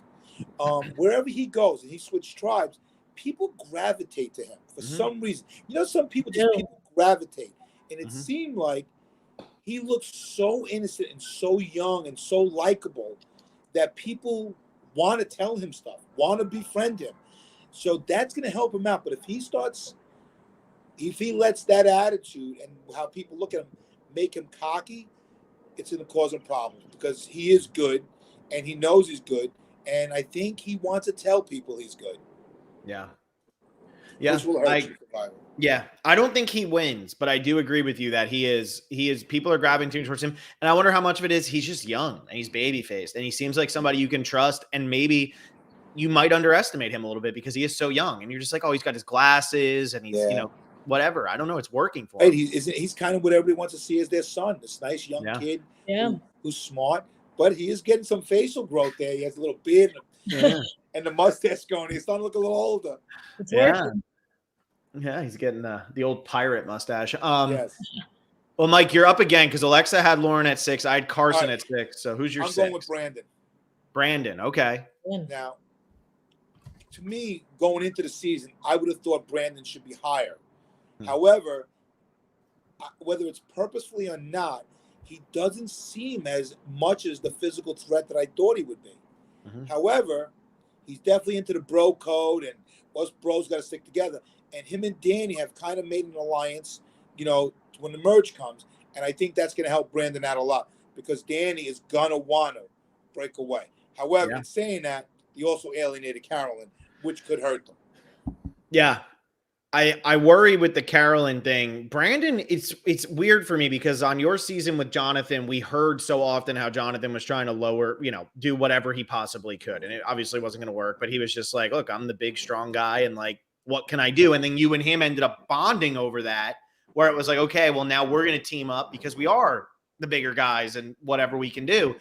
wherever he goes and he switched tribes, people gravitate to him for some reason. Some people people gravitate, and it seemed like he looked so innocent and so young and so likable that people want to tell him stuff, want to befriend him. So that's going to help him out. But if he lets that attitude and how people look at him make him cocky, it's going to cause him problems because he is good and he knows he's good. And I think he wants to tell people he's good. Yeah. Which will hurt you, Survivor. Yeah, I don't think he wins, but I do agree with you that he is. People are gravitating towards him, and I wonder how much of it is he's just young and he's baby faced, and he seems like somebody you can trust, and maybe you might underestimate him a little bit because he is so young, and you're just like, oh, he's got his glasses, and he's whatever. I don't know, it's working for him. He's kind of what everybody wants to see as their son, this nice young kid who's smart, but he is getting some facial growth there. He has a little beard and the mustache going. He's starting to look a little older. It's working. Yeah, he's getting the old pirate mustache. Yes. Well, Mike, you're up again because Alexa had Lauren at 6. I had Carson at 6. So who's your 6? I'm going with Brandon. Brandon, okay. Now, to me, going into the season, I would have thought Brandon should be higher. However, whether it's purposefully or not, he doesn't seem as much as the physical threat that I thought he would be. However, he's definitely into the bro code, and us bros got to stick together. And him and Danny have kind of made an alliance, when the merge comes. And I think that's going to help Brandon out a lot because Danny is going to want to break away. However, in saying that, he also alienated Carolyn, which could hurt them. Yeah. I worry with the Carolyn thing. Brandon, it's weird for me because on your season with Jonathan, we heard so often how Jonathan was trying to do whatever he possibly could. And it obviously wasn't going to work, but he was just like, look, I'm the big, strong guy. And like, what can I do? And then you and him ended up bonding over that, where it was like, okay, well, now we're going to team up because we are the bigger guys and whatever we can do.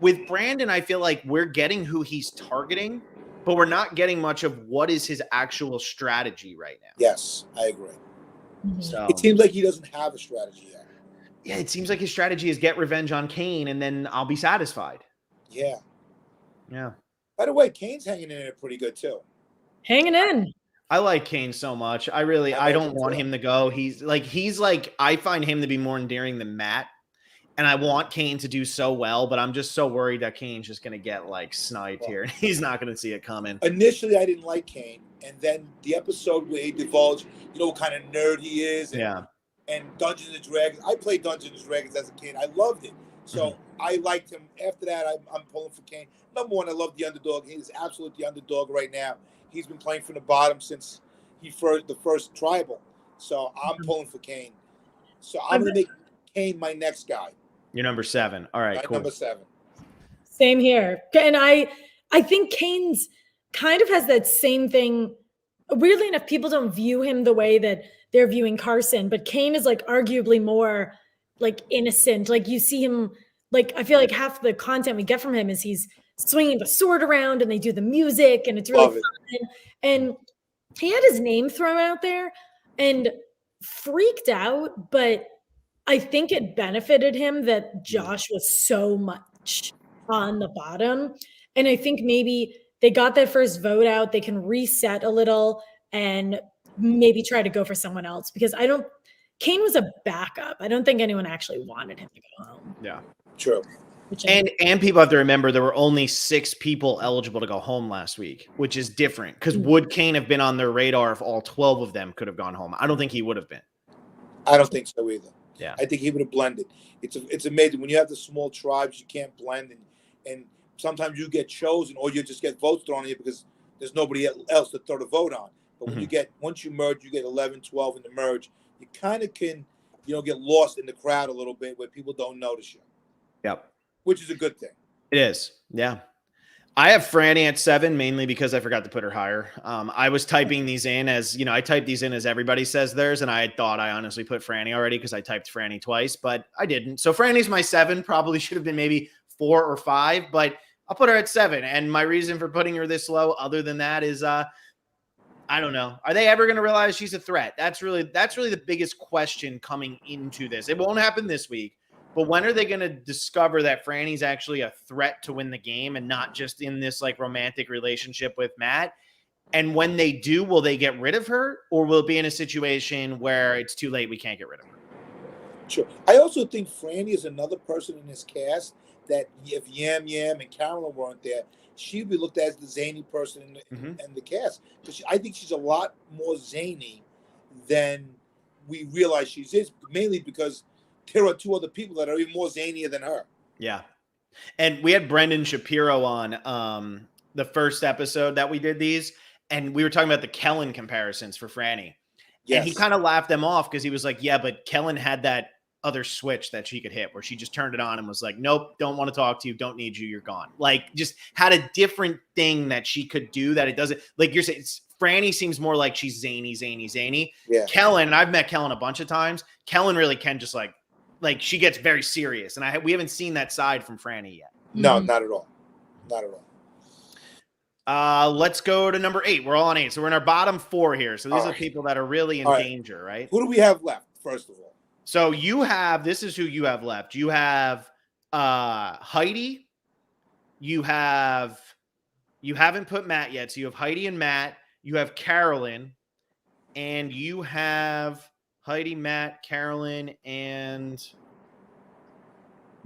With Brandon, I feel like we're getting who he's targeting, but we're not getting much of what is his actual strategy right now. Yes, I agree. So it seems like he doesn't have a strategy yet. Yeah, it seems like his strategy is get revenge on Kane, and then I'll be satisfied. Yeah. Yeah. By the way, Kane's hanging in it pretty good, too. Hanging in. I like Kane so much. I don't want him to go. He's like, I find him to be more endearing than Matt. And I want Kane to do so well, but I'm just so worried that Kane's just going to get like sniped here. And he's not going to see it coming. Initially, I didn't like Kane. And then the episode where he divulged, what kind of nerd he is. And Dungeons and Dragons. I played Dungeons and Dragons as a kid. I loved it. So I liked him. After that, I'm pulling for Kane. Number one, I love the underdog. He's absolutely the underdog right now. He's been playing from the bottom since the first tribal. So I'm pulling for Kane. So I'm going to make Kane my next guy. You're number 7. All right, cool. Number 7. Same here. And I think Kane's kind of has that same thing. Weirdly enough, people don't view him the way that they're viewing Carson, but Kane is like arguably more like innocent. Like you see him, like I feel like half the content we get from him is he's swinging the sword around and they do the music and it's really fun. And he had his name thrown out there and freaked out, but I think it benefited him that Josh was so much on the bottom. And I think maybe they got that first vote out. They can reset a little and maybe try to go for someone else because Kane was a backup. I don't think anyone actually wanted him to go home. Yeah, true. And people have to remember there were only 6 people eligible to go home last week, which is different because would Kane have been on their radar if all 12 of them could have gone home? I don't think he would have been. I don't think so either. Yeah, I think he would have blended. It's amazing when you have the small tribes, you can't blend, and sometimes you get chosen or you just get votes thrown on you because there's nobody else to throw the vote on. But when once you merge, you get 11, 12 in the merge. You kind of can, get lost in the crowd a little bit where people don't notice you. Yep, which is a good thing. It is. Yeah. I have Franny at 7, mainly because I forgot to put her higher. I was typing these in as, I typed these in as everybody says theirs, and I thought I honestly put Franny already because I typed Franny twice, but I didn't. So Franny's my 7, probably should have been maybe 4 or 5, but I'll put her at 7. And my reason for putting her this low, other than that, is I don't know. Are they ever going to realize she's a threat? That's really the biggest question coming into this. It won't happen this week. But when are they going to discover that Franny's actually a threat to win the game and not just in this like romantic relationship with Matt? And when they do, will they get rid of her or will it be in a situation where it's too late? We can't get rid of her. Sure. I also think Franny is another person in this cast that if Yam Yam and Carolyn weren't there, she'd be looked at as the zany person in the cast. Because I think she's a lot more zany than we realize she is, mainly because there are two other people that are even more zanier than her. Yeah. And we had Brendan Shapiro on the first episode that we did these, and we were talking about the Kellen comparisons for Franny. Yes. And he kind of laughed them off because he was like, yeah, but Kellen had that other switch that she could hit where she just turned it on and was like, nope, don't want to talk to you. Don't need you. You're gone. Like, just had a different thing that she could do that it doesn't, like you're saying, Franny seems more like she's zany. Yeah. Kellen, and I've met Kellen a bunch of times. Kellen really can just like she gets very serious. And we haven't seen that side from Franny yet. No, not at all. Not at all. Let's go to number 8. We're all on 8. So we're in our bottom 4 here. So these are people that are really in danger, right? Who do we have left, first of all? So this is who you have left. You have Heidi. You haven't put Matt yet. So you have Heidi and Matt. You have Carolyn. And you have Heidi, Matt, Carolyn, and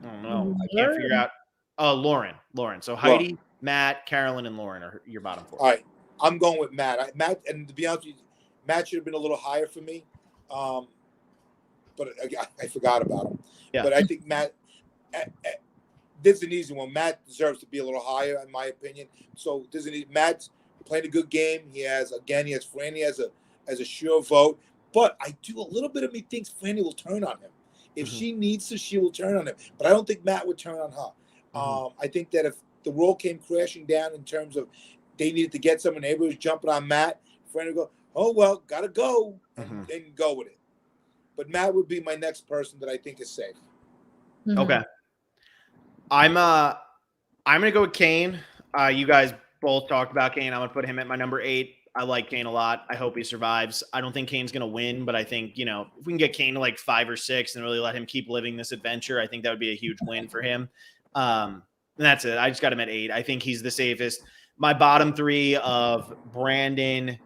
I don't know. I can't figure out. Lauren. So Heidi, Matt, Carolyn, and Lauren are your bottom 4. All right. I'm going with Matt. Matt, and to be honest with you, Matt should have been a little higher for me. But I forgot about him. Yeah. But I think Matt, this is an easy one. Matt deserves to be a little higher, in my opinion. So Matt's playing a good game. He has Franny as a sure vote. But I do a little bit of me thinks Franny will turn on him. If she needs to, she will turn on him. But I don't think Matt would turn on her. I think that if the world came crashing down in terms of they needed to get someone, everybody was jumping on Matt, Franny would go, oh, well, got to go, and go with it. But Matt would be my next person that I think is safe. Okay. I'm gonna go with Kane. You guys both talked about Kane. I'm gonna put him at my number 8. I like Kane a lot. I hope he survives. I don't think Kane's gonna win, but I think, if we can get Kane to like 5 or 6 and really let him keep living this adventure, I think that would be a huge win for him. And that's it. I just got him at 8. I think he's the safest. My bottom 3 of Brandon,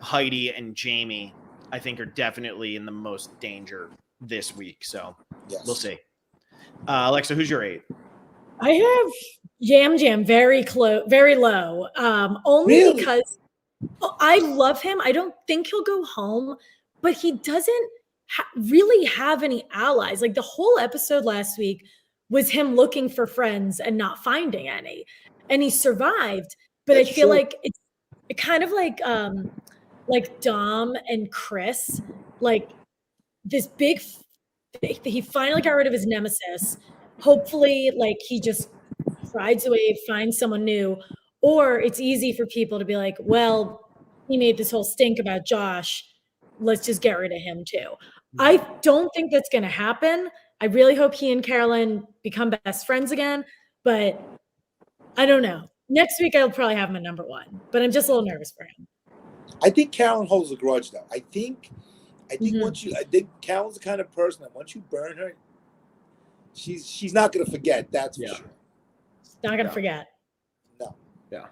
Heidi, and Jamie, I think are definitely in the most danger this week. So We'll see. Alexa, who's your 8? I have Jam very low. Only because I love him. I don't think he'll go home, but he doesn't really have any allies. Like the whole episode last week was him looking for friends and not finding any, and he survived. But I feel like it's kind of like Dom and Chris, like this big, he finally got rid of his nemesis. Hopefully, like he just rides away, finds someone new, or it's easy for people to be like, well, he made this whole stink about Josh. Let's just get rid of him too. I don't think that's going to happen. I really hope he and Carolyn become best friends again, but I don't know. Next week, I'll probably have him at number 1, but I'm just a little nervous for him. I think Carolyn holds a grudge, though. I think Carolyn's the kind of person that once you burn her, she's not going to forget. That's for sure. She's not going to forget. No. Yeah.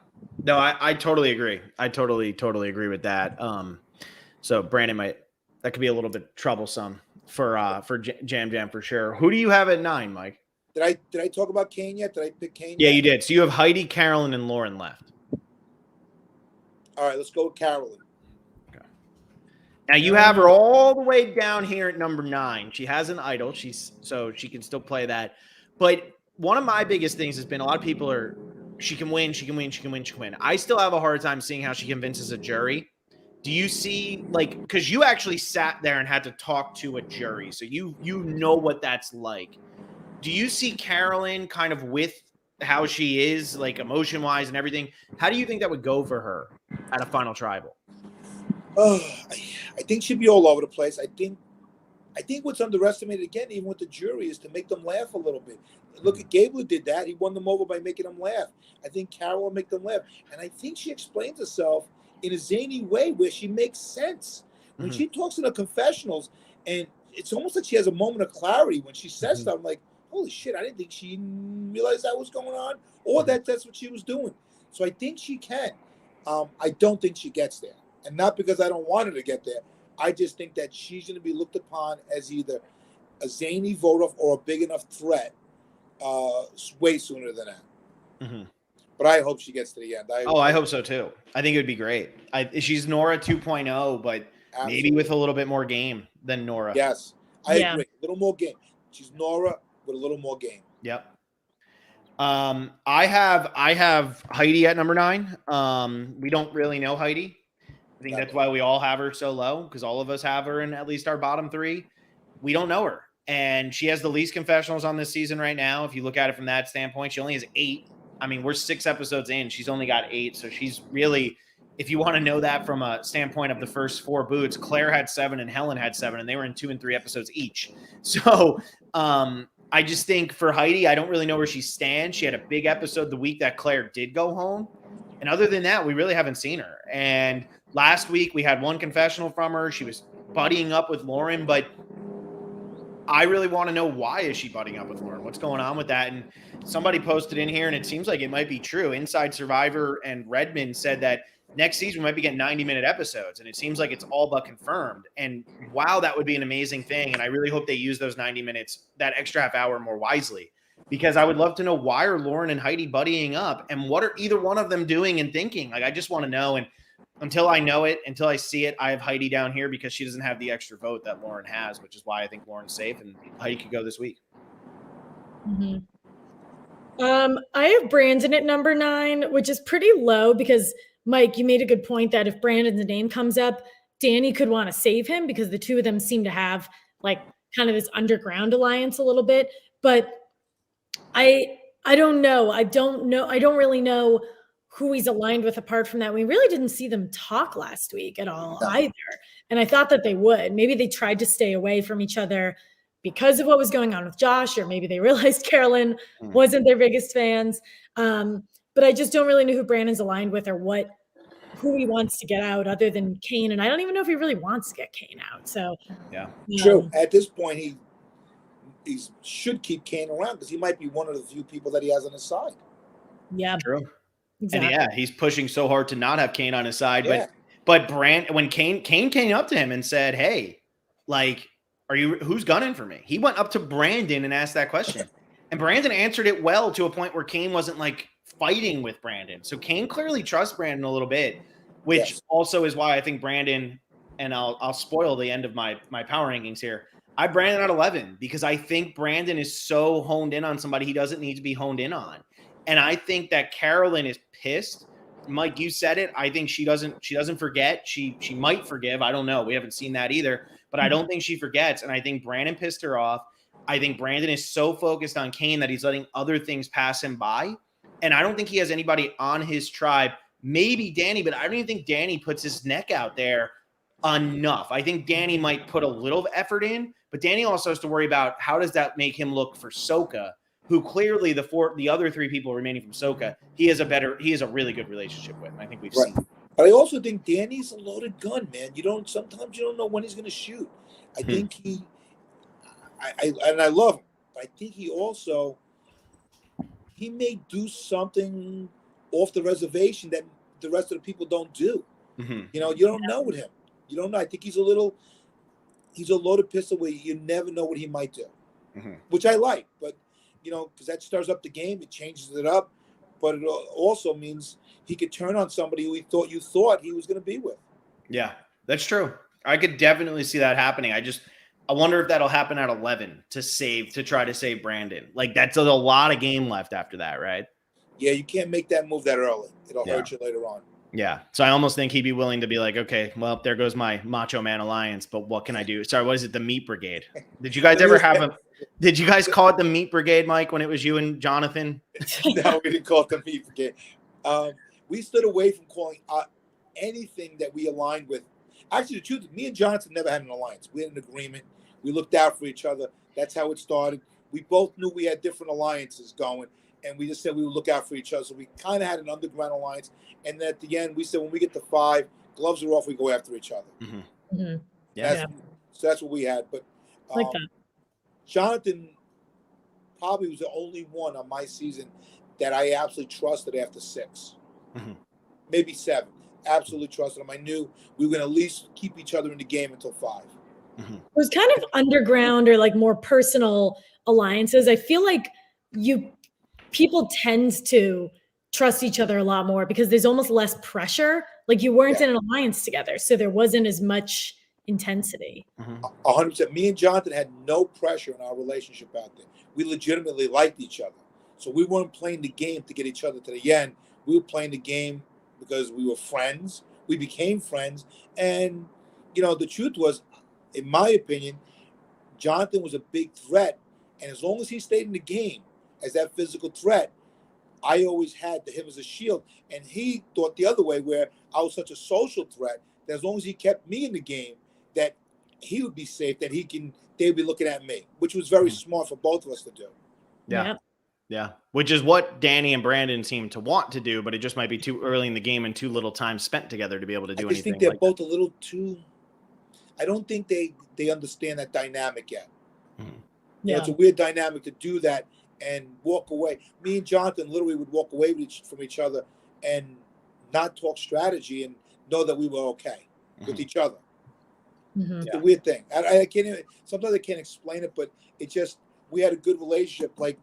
No, I totally agree. I totally agree with that. So Brandon that could be a little bit troublesome for Jam for sure. Who do you have at 9, Mike? Did I talk about Kane yet? Did I pick Kane? Yeah, you did. So you have Heidi, Carolyn, and Lauren left. All right, let's go with Carolyn. Okay. Now you have her all the way down here at number 9. She has an idol. So she can still play that. But one of my biggest things has been a lot of people are, she can win. I still have a hard time seeing how she convinces a jury. Do you see, like, because you actually sat there and had to talk to a jury, so you know what that's like. Do you see Carolyn kind of with how she is, like emotion-wise and everything? How do you think that would go for her at a final tribal? I think she'd be all over the place. I think what's underestimated, again, even with the jury, is to make them laugh a little bit. Look at Gabler did that. He won them over by making them laugh. I think Carol will make them laugh. And I think she explains herself in a zany way where she makes sense. When she talks in the confessionals, and it's almost like she has a moment of clarity when she says stuff, I'm like, holy shit, I didn't think she realized that was going on, or that's what she was doing. So I think she can. I don't think she gets there. And not because I don't want her to get there. I just think that she's going to be looked upon as either a zany vote-off or a big enough threat way sooner than that. But I hope she gets to the end. I hope so too. I think it would be great. She's Nora 2.0, but maybe with a little bit more game than Nora. Yes, I agree. A little more game. She's Nora with a little more game. Yep. I have Heidi at number 9. We don't really know Heidi. I think that's why we all have her so low, because all of us have her in at least our bottom 3. We don't know her. And she has the least confessionals on this season right now. If you look at it from that standpoint, she only has 8. I mean, we're 6 episodes in. She's only got 8. So she's really, if you want to know that from a standpoint of the first 4 boots, Claire had 7 and Helen had 7, and they were in 2 and 3 episodes each. So I just think for Heidi, I don't really know where she stands. She had a big episode the week that Claire did go home. And other than that, we really haven't seen her. And last week we had one confessional from her. She was buddying up with Lauren, but I really want to know, why is she buddying up with Lauren? What's going on with that? And somebody posted in here, and it seems like it might be true. Inside Survivor and Redmond said that next season we might be getting 90-minute episodes, and it seems like it's all but confirmed. And wow, that would be an amazing thing. And I really hope they use those 90 minutes, that extra half hour, more wisely, because I would love to know, why are Lauren and Heidi buddying up, and what are either one of them doing and thinking? Like, I just want to know. And until I know it, until I see it, I have Heidi down here because she doesn't have the extra vote that Lauren has, which is why I think Lauren's safe and Heidi could go this week. Mm-hmm. I have Brandon at number 9, which is pretty low because, Mike, you made a good point that if Brandon's name comes up, Danny could want to save him because the two of them seem to have like kind of this underground alliance a little bit. But I don't know. I don't really know who he's aligned with apart from that. We really didn't see them talk last week at all either. And I thought that they would. Maybe they tried to stay away from each other because of what was going on with Josh, or maybe they realized Carolyn wasn't their biggest fans. But I just don't really know who Brandon's aligned with, or who he wants to get out other than Kane. And I don't even know if he really wants to get Kane out. So yeah, true. At this point, he should keep Kane around because he might be one of the few people that he has on his side. Yeah, true. Exactly. And yeah, he's pushing so hard to not have Kane on his side. Yeah. But when Kane came up to him and said, "Hey, like, who's gunning for me?" He went up to Brandon and asked that question. And Brandon answered it well, to a point where Kane wasn't like fighting with Brandon. So Kane clearly trusts Brandon a little bit, which also is why I think Brandon, and I'll spoil the end of my power rankings here. I have Brandon at 11 because I think Brandon is so honed in on somebody he doesn't need to be honed in on. And I think that Carolyn is pissed. Mike, you said it. I think she doesn't forget. She might forgive. I don't know. We haven't seen that either. But I don't think she forgets. And I think Brandon pissed her off. I think Brandon is so focused on Kane that he's letting other things pass him by. And I don't think he has anybody on his tribe. Maybe Danny, but I don't even think Danny puts his neck out there enough. I think Danny might put a little effort in, but Danny also has to worry about how does that make him look for Soka, who clearly the other 3 people remaining from Soka, he has a really good relationship with. And I think we've seen. But I also think Danny's a loaded gun, man. Sometimes you don't know when he's going to shoot. I think I love him, but I think he may do something off the reservation that the rest of the people don't do. Mm-hmm. You don't know with him. You don't know. I think he's a loaded pistol where you never know what he might do, which I like. But, because that stirs up the game, it changes it up. But it also means he could turn on somebody who you thought he was going to be with. Yeah, that's true. I could definitely see that happening. I wonder if that'll happen at 11 to try to save Brandon. Like, that's a lot of game left after that, right? Yeah, you can't make that move that early. It'll hurt you later on. Yeah. So I almost think he'd be willing to be like, okay, well, there goes my Macho Man Alliance, but what can I do? Sorry, what is it? The Meat Brigade. Did you guys ever did you guys call it the Meat Brigade, Mike, when it was you and Jonathan? No, we didn't call it the Meat Brigade. We stood away from calling anything that we aligned with. Actually, the truth, me and Jonathan never had an alliance. We had an agreement. We looked out for each other. That's how it started. We both knew we had different alliances going, and we just said we would look out for each other. So we kind of had an underground alliance. And then at the end, we said when we get to 5, gloves are off, we go after each other. Mm-hmm. Mm-hmm. So that's what we had. But like that. Jonathan probably was the only one on my season that I absolutely trusted after 6. Mm-hmm. Maybe 7. Absolutely trusted him. I knew we were going to at least keep each other in the game until 5. Mm-hmm. It was kind of underground or like more personal alliances. I feel like people tend to trust each other a lot more because there's almost less pressure. Like you weren't in an alliance together. So there wasn't as much intensity. 100%. Me and Jonathan had no pressure in our relationship out there. We legitimately liked each other. So we weren't playing the game to get each other to the end. We were playing the game because we were friends. We became friends. And, the truth was, in my opinion, Jonathan was a big threat. And as long as he stayed in the game as that physical threat, I always had him as a shield. And he thought the other way, where I was such a social threat that as long as he kept me in the game, that he would be safe, that they'd be looking at me, which was very smart for both of us to do. Yeah. Yep. Yeah. Which is what Danny and Brandon seem to want to do, but it just might be too early in the game and too little time spent together to be able to do anything. I just think they're both a little too, I don't think they understand that dynamic yet. Yeah. It's a weird dynamic to do that and walk away. Me and Jonathan literally would walk away from each other and not talk strategy and know that we were okay with each other. It's a weird thing. I can't even, sometimes I can't explain it, but it just, we had a good relationship. Like,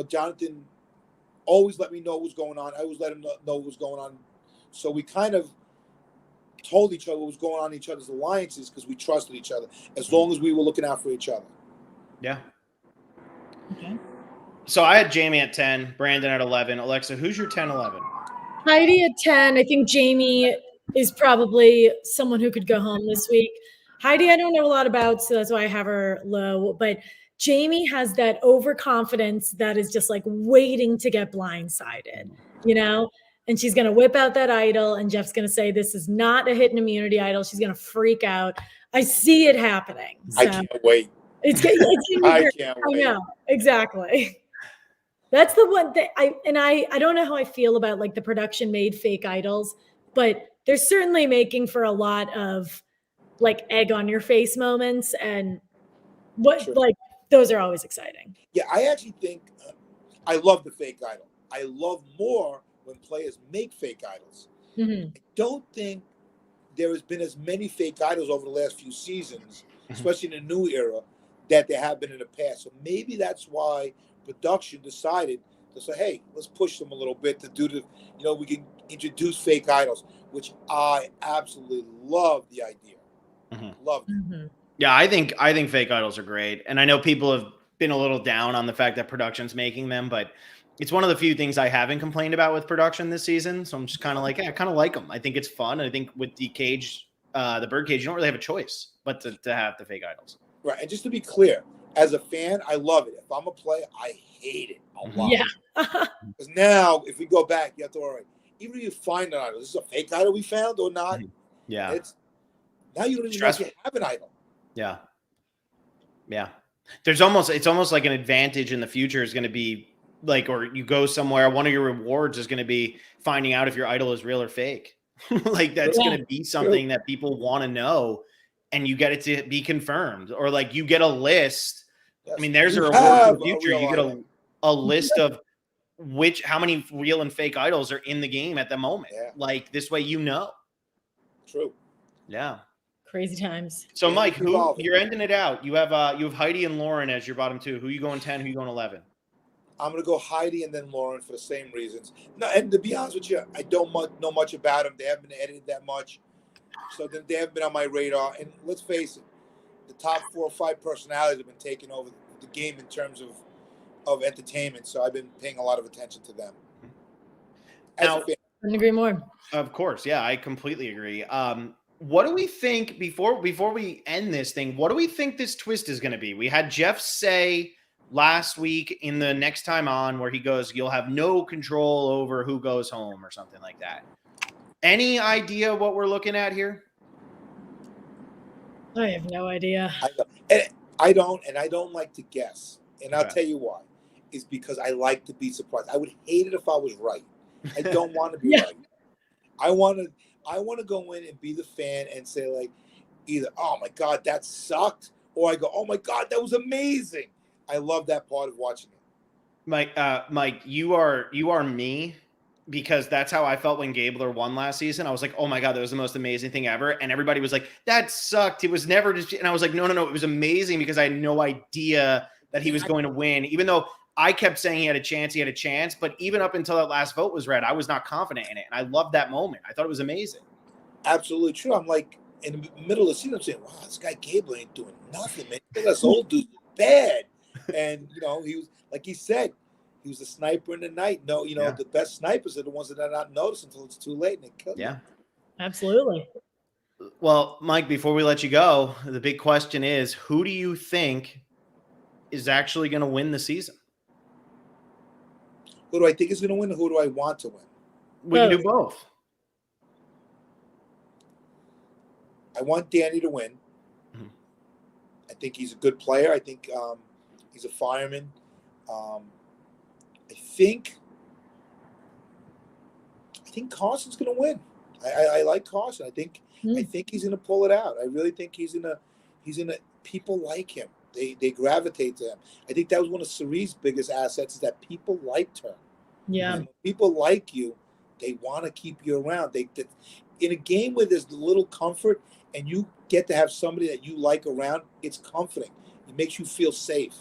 Jonathan always let me know what was going on. I always let him know what was going on. So we kind of told each other what was going on in each other's alliances because we trusted each other as long as we were looking out for each other. Yeah. Okay. So I had Jamie at 10, Brandon at 11. Alexa, who's your 10, 11? Heidi at 10. I think Jamie is probably someone who could go home this week. Heidi, I don't know a lot about, so that's why I have her low. But Jamie has that overconfidence that is just like waiting to get blindsided, And she's going to whip out that idol, and Jeff's going to say, this is not a hidden immunity idol. She's going to freak out. I see it happening. So I can't wait. It's gonna be great. Can't wait. I know. Exactly. That's the one that I don't know how I feel about like the production made fake idols, but they're certainly making for a lot of like egg on your face moments, and like those are always exciting. Yeah, I actually think I love the fake idol. I love more when players make fake idols. I don't think there has been as many fake idols over the last few seasons, especially in the new era, that there have been in the past. So maybe that's why production decided to say, hey, let's push them a little bit to do we can introduce fake idols, which I absolutely love the idea. Love it. Yeah, I think fake idols are great. And I know people have been a little down on the fact that production's making them, but it's one of the few things I haven't complained about with production this season. So I'm just kind of like, I kind of like them. I think it's fun. I think with the cage, the bird cage, you don't really have a choice but to have the fake idols. Right. And just to be clear, as a fan, I love it. If I'm a player, I hate it a lot. Yeah. Because now, if we go back, you have to worry. Even if you find an idol, this is a fake idol we found or not. Yeah. Now you don't even know if you have an idol. Yeah. Yeah. It's almost like an advantage in the future is going to be like, or you go somewhere, one of your rewards is going to be finding out if your idol is real or fake. Like that's going to be something that people want to know, and you get it to be confirmed, or like you get a list. Yes. I mean, there's a reward in the future. You get a list of how many real and fake idols are in the game at the moment. Yeah. Like this way, True. Yeah. Crazy times. So Mike, you're ending it out. You have Heidi and Lauren as your bottom two. Who you going 10? Who you going 11? I'm going to go Heidi and then Lauren for the same reasons. No, and to be honest with you, I don't know much about them. They haven't been edited that much. So they haven't been on my radar. And let's face it, the top 4 or 5 personalities have been taking over the game in terms of entertainment. So I've been paying a lot of attention to them. Now, I couldn't agree more. Of course. Yeah, I completely agree. What do we think before we end this thing? What do we think this twist is going to be? We had Jeff say last week in the next time on where he goes, you'll have no control over who goes home or something like that. Any idea what we're looking at here? I have no idea. I don't like to guess. And I'll tell you why. It's because I like to be surprised. I would hate it if I was right. I don't want to be right. I want to go in and be the fan and say like either, oh my God, that sucked, or I go, oh my God, that was amazing. I love that part of watching it. Mike, you are me, because that's how I felt when Gabler won last season. I was like, oh my God, that was the most amazing thing ever. And everybody was like, that sucked. It was never just, and I was like, no, it was amazing because I had no idea that he was going to win, even though I kept saying he had a chance. But even up until that last vote was read, I was not confident in it. And I loved that moment. I thought it was amazing. Absolutely true. I'm like, in the middle of the season, I'm saying, wow, this guy Gable ain't doing nothing, man. This old dude's bad. And, he was, like he said, he was a sniper in the night. No, the best snipers are the ones that are not noticed until it's too late and they kill you. Absolutely. Well, Mike, before we let you go, the big question is, who do you think is actually going to win the season? Who do I think is going to win, and who do I want to win? We can do both. I want Danny to win. Mm-hmm. I think he's a good player. I think he's a fireman. I think Carson's going to win. I like Carson. I think he's going to pull it out. I really think he's in a. People like him. They gravitate to him. I think that was one of Cerie's biggest assets, is that people liked her. Yeah. And when people like you, they want to keep you around. They in a game where there's little comfort and you get to have somebody that you like around, it's comforting. It makes you feel safe.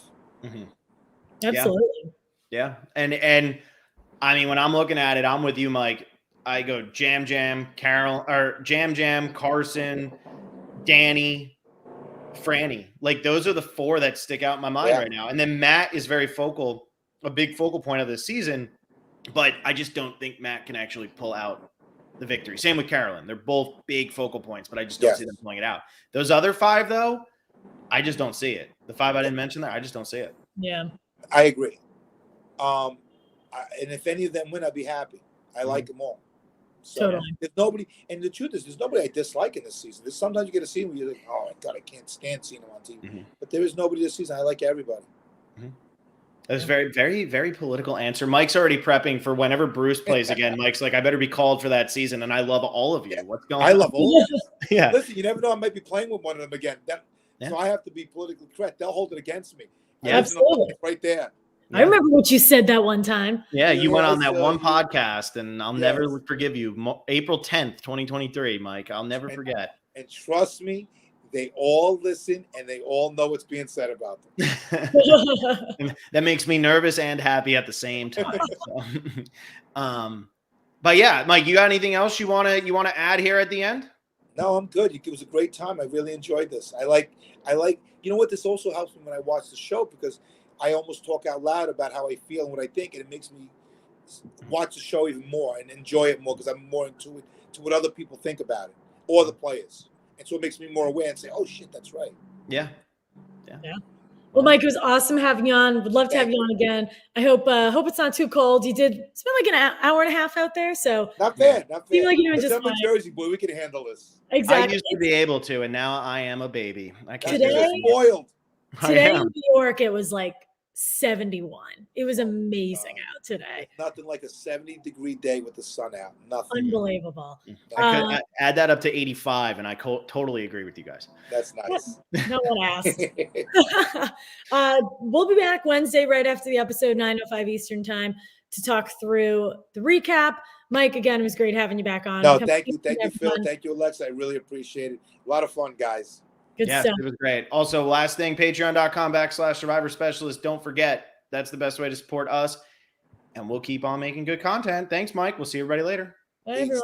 Mm-hmm. Absolutely. Yeah. And I mean, when I'm looking at it, I'm with you, Mike. I go Jam, Carson, Danny, Franny. Like, those are the four that stick out in my mind right now. And then Matt is a big focal point of this season, but I just don't think Matt can actually pull out the victory. Same with Carolyn. They're both big focal points, but I just don't see them pulling it out. Those other five, though, I just don't see it. The five I didn't mention there, I just don't see it. Yeah. I agree. And if any of them win, I'd be happy. I like them all. So Totally. There's nobody, and the truth is, there's nobody I dislike in this season. There's sometimes you get a scene where you're like, oh my God, I can't stand seeing them on TV. Mm-hmm. But there is nobody this season. I like everybody. Mm-hmm. That was very, very, very political answer. Mike's already prepping for whenever Bruce plays again. Mike's like, I better be called for that season. And I love all of you. Yeah. What's going on? I love all of them. Yeah. Listen, you never know. I might be playing with one of them again. So I have to be politically correct. They'll hold it against me. Yeah, absolutely. Right there. I remember what you said that one time. Yeah, you went on that one podcast, and I'll never forgive you. April 10th, 2023, Mike. I'll never forget. And trust me, they all listen, and they all know what's being said about them. That makes me nervous and happy at the same time. But yeah, Mike, you got anything else you want to add here at the end? No, I'm good. It was a great time. I really enjoyed this. I like. You know what? This also helps me when I watch the show, because I almost talk out loud about how I feel and what I think, and it makes me watch the show even more and enjoy it more, because I'm more into it, to what other people think about it, or the players. And so it makes me more aware and say, oh, shit, that's right. Yeah. Well, Mike, it was awesome having you on. Would love to have you on again. I hope it's not too cold. You did spend like an hour and a half out there, so not bad. Seemed like you're doing just fine. Jersey boy, we can handle this. Exactly. I used to be able to, and now I am a baby. I can't. Today, spoiled. Today in New York, it was like 71. It was amazing out today. Nothing like a 70-degree day with the sun out. Nothing. Unbelievable. I could add that up to 85, and I totally agree with you guys. That's nice. No one asked. We'll be back Wednesday right after the episode, 9:05 Eastern time, to talk through the recap. Mike, again, it was great having you back on. No, thank you, Phil. Thank you, Alexa. I really appreciate it. A lot of fun, guys. Good stuff. It was great. Also, last thing, patreon.com/Survivor Specialist. Don't forget, that's the best way to support us. And we'll keep on making good content. Thanks, Mike. We'll see everybody later. Bye, everyone.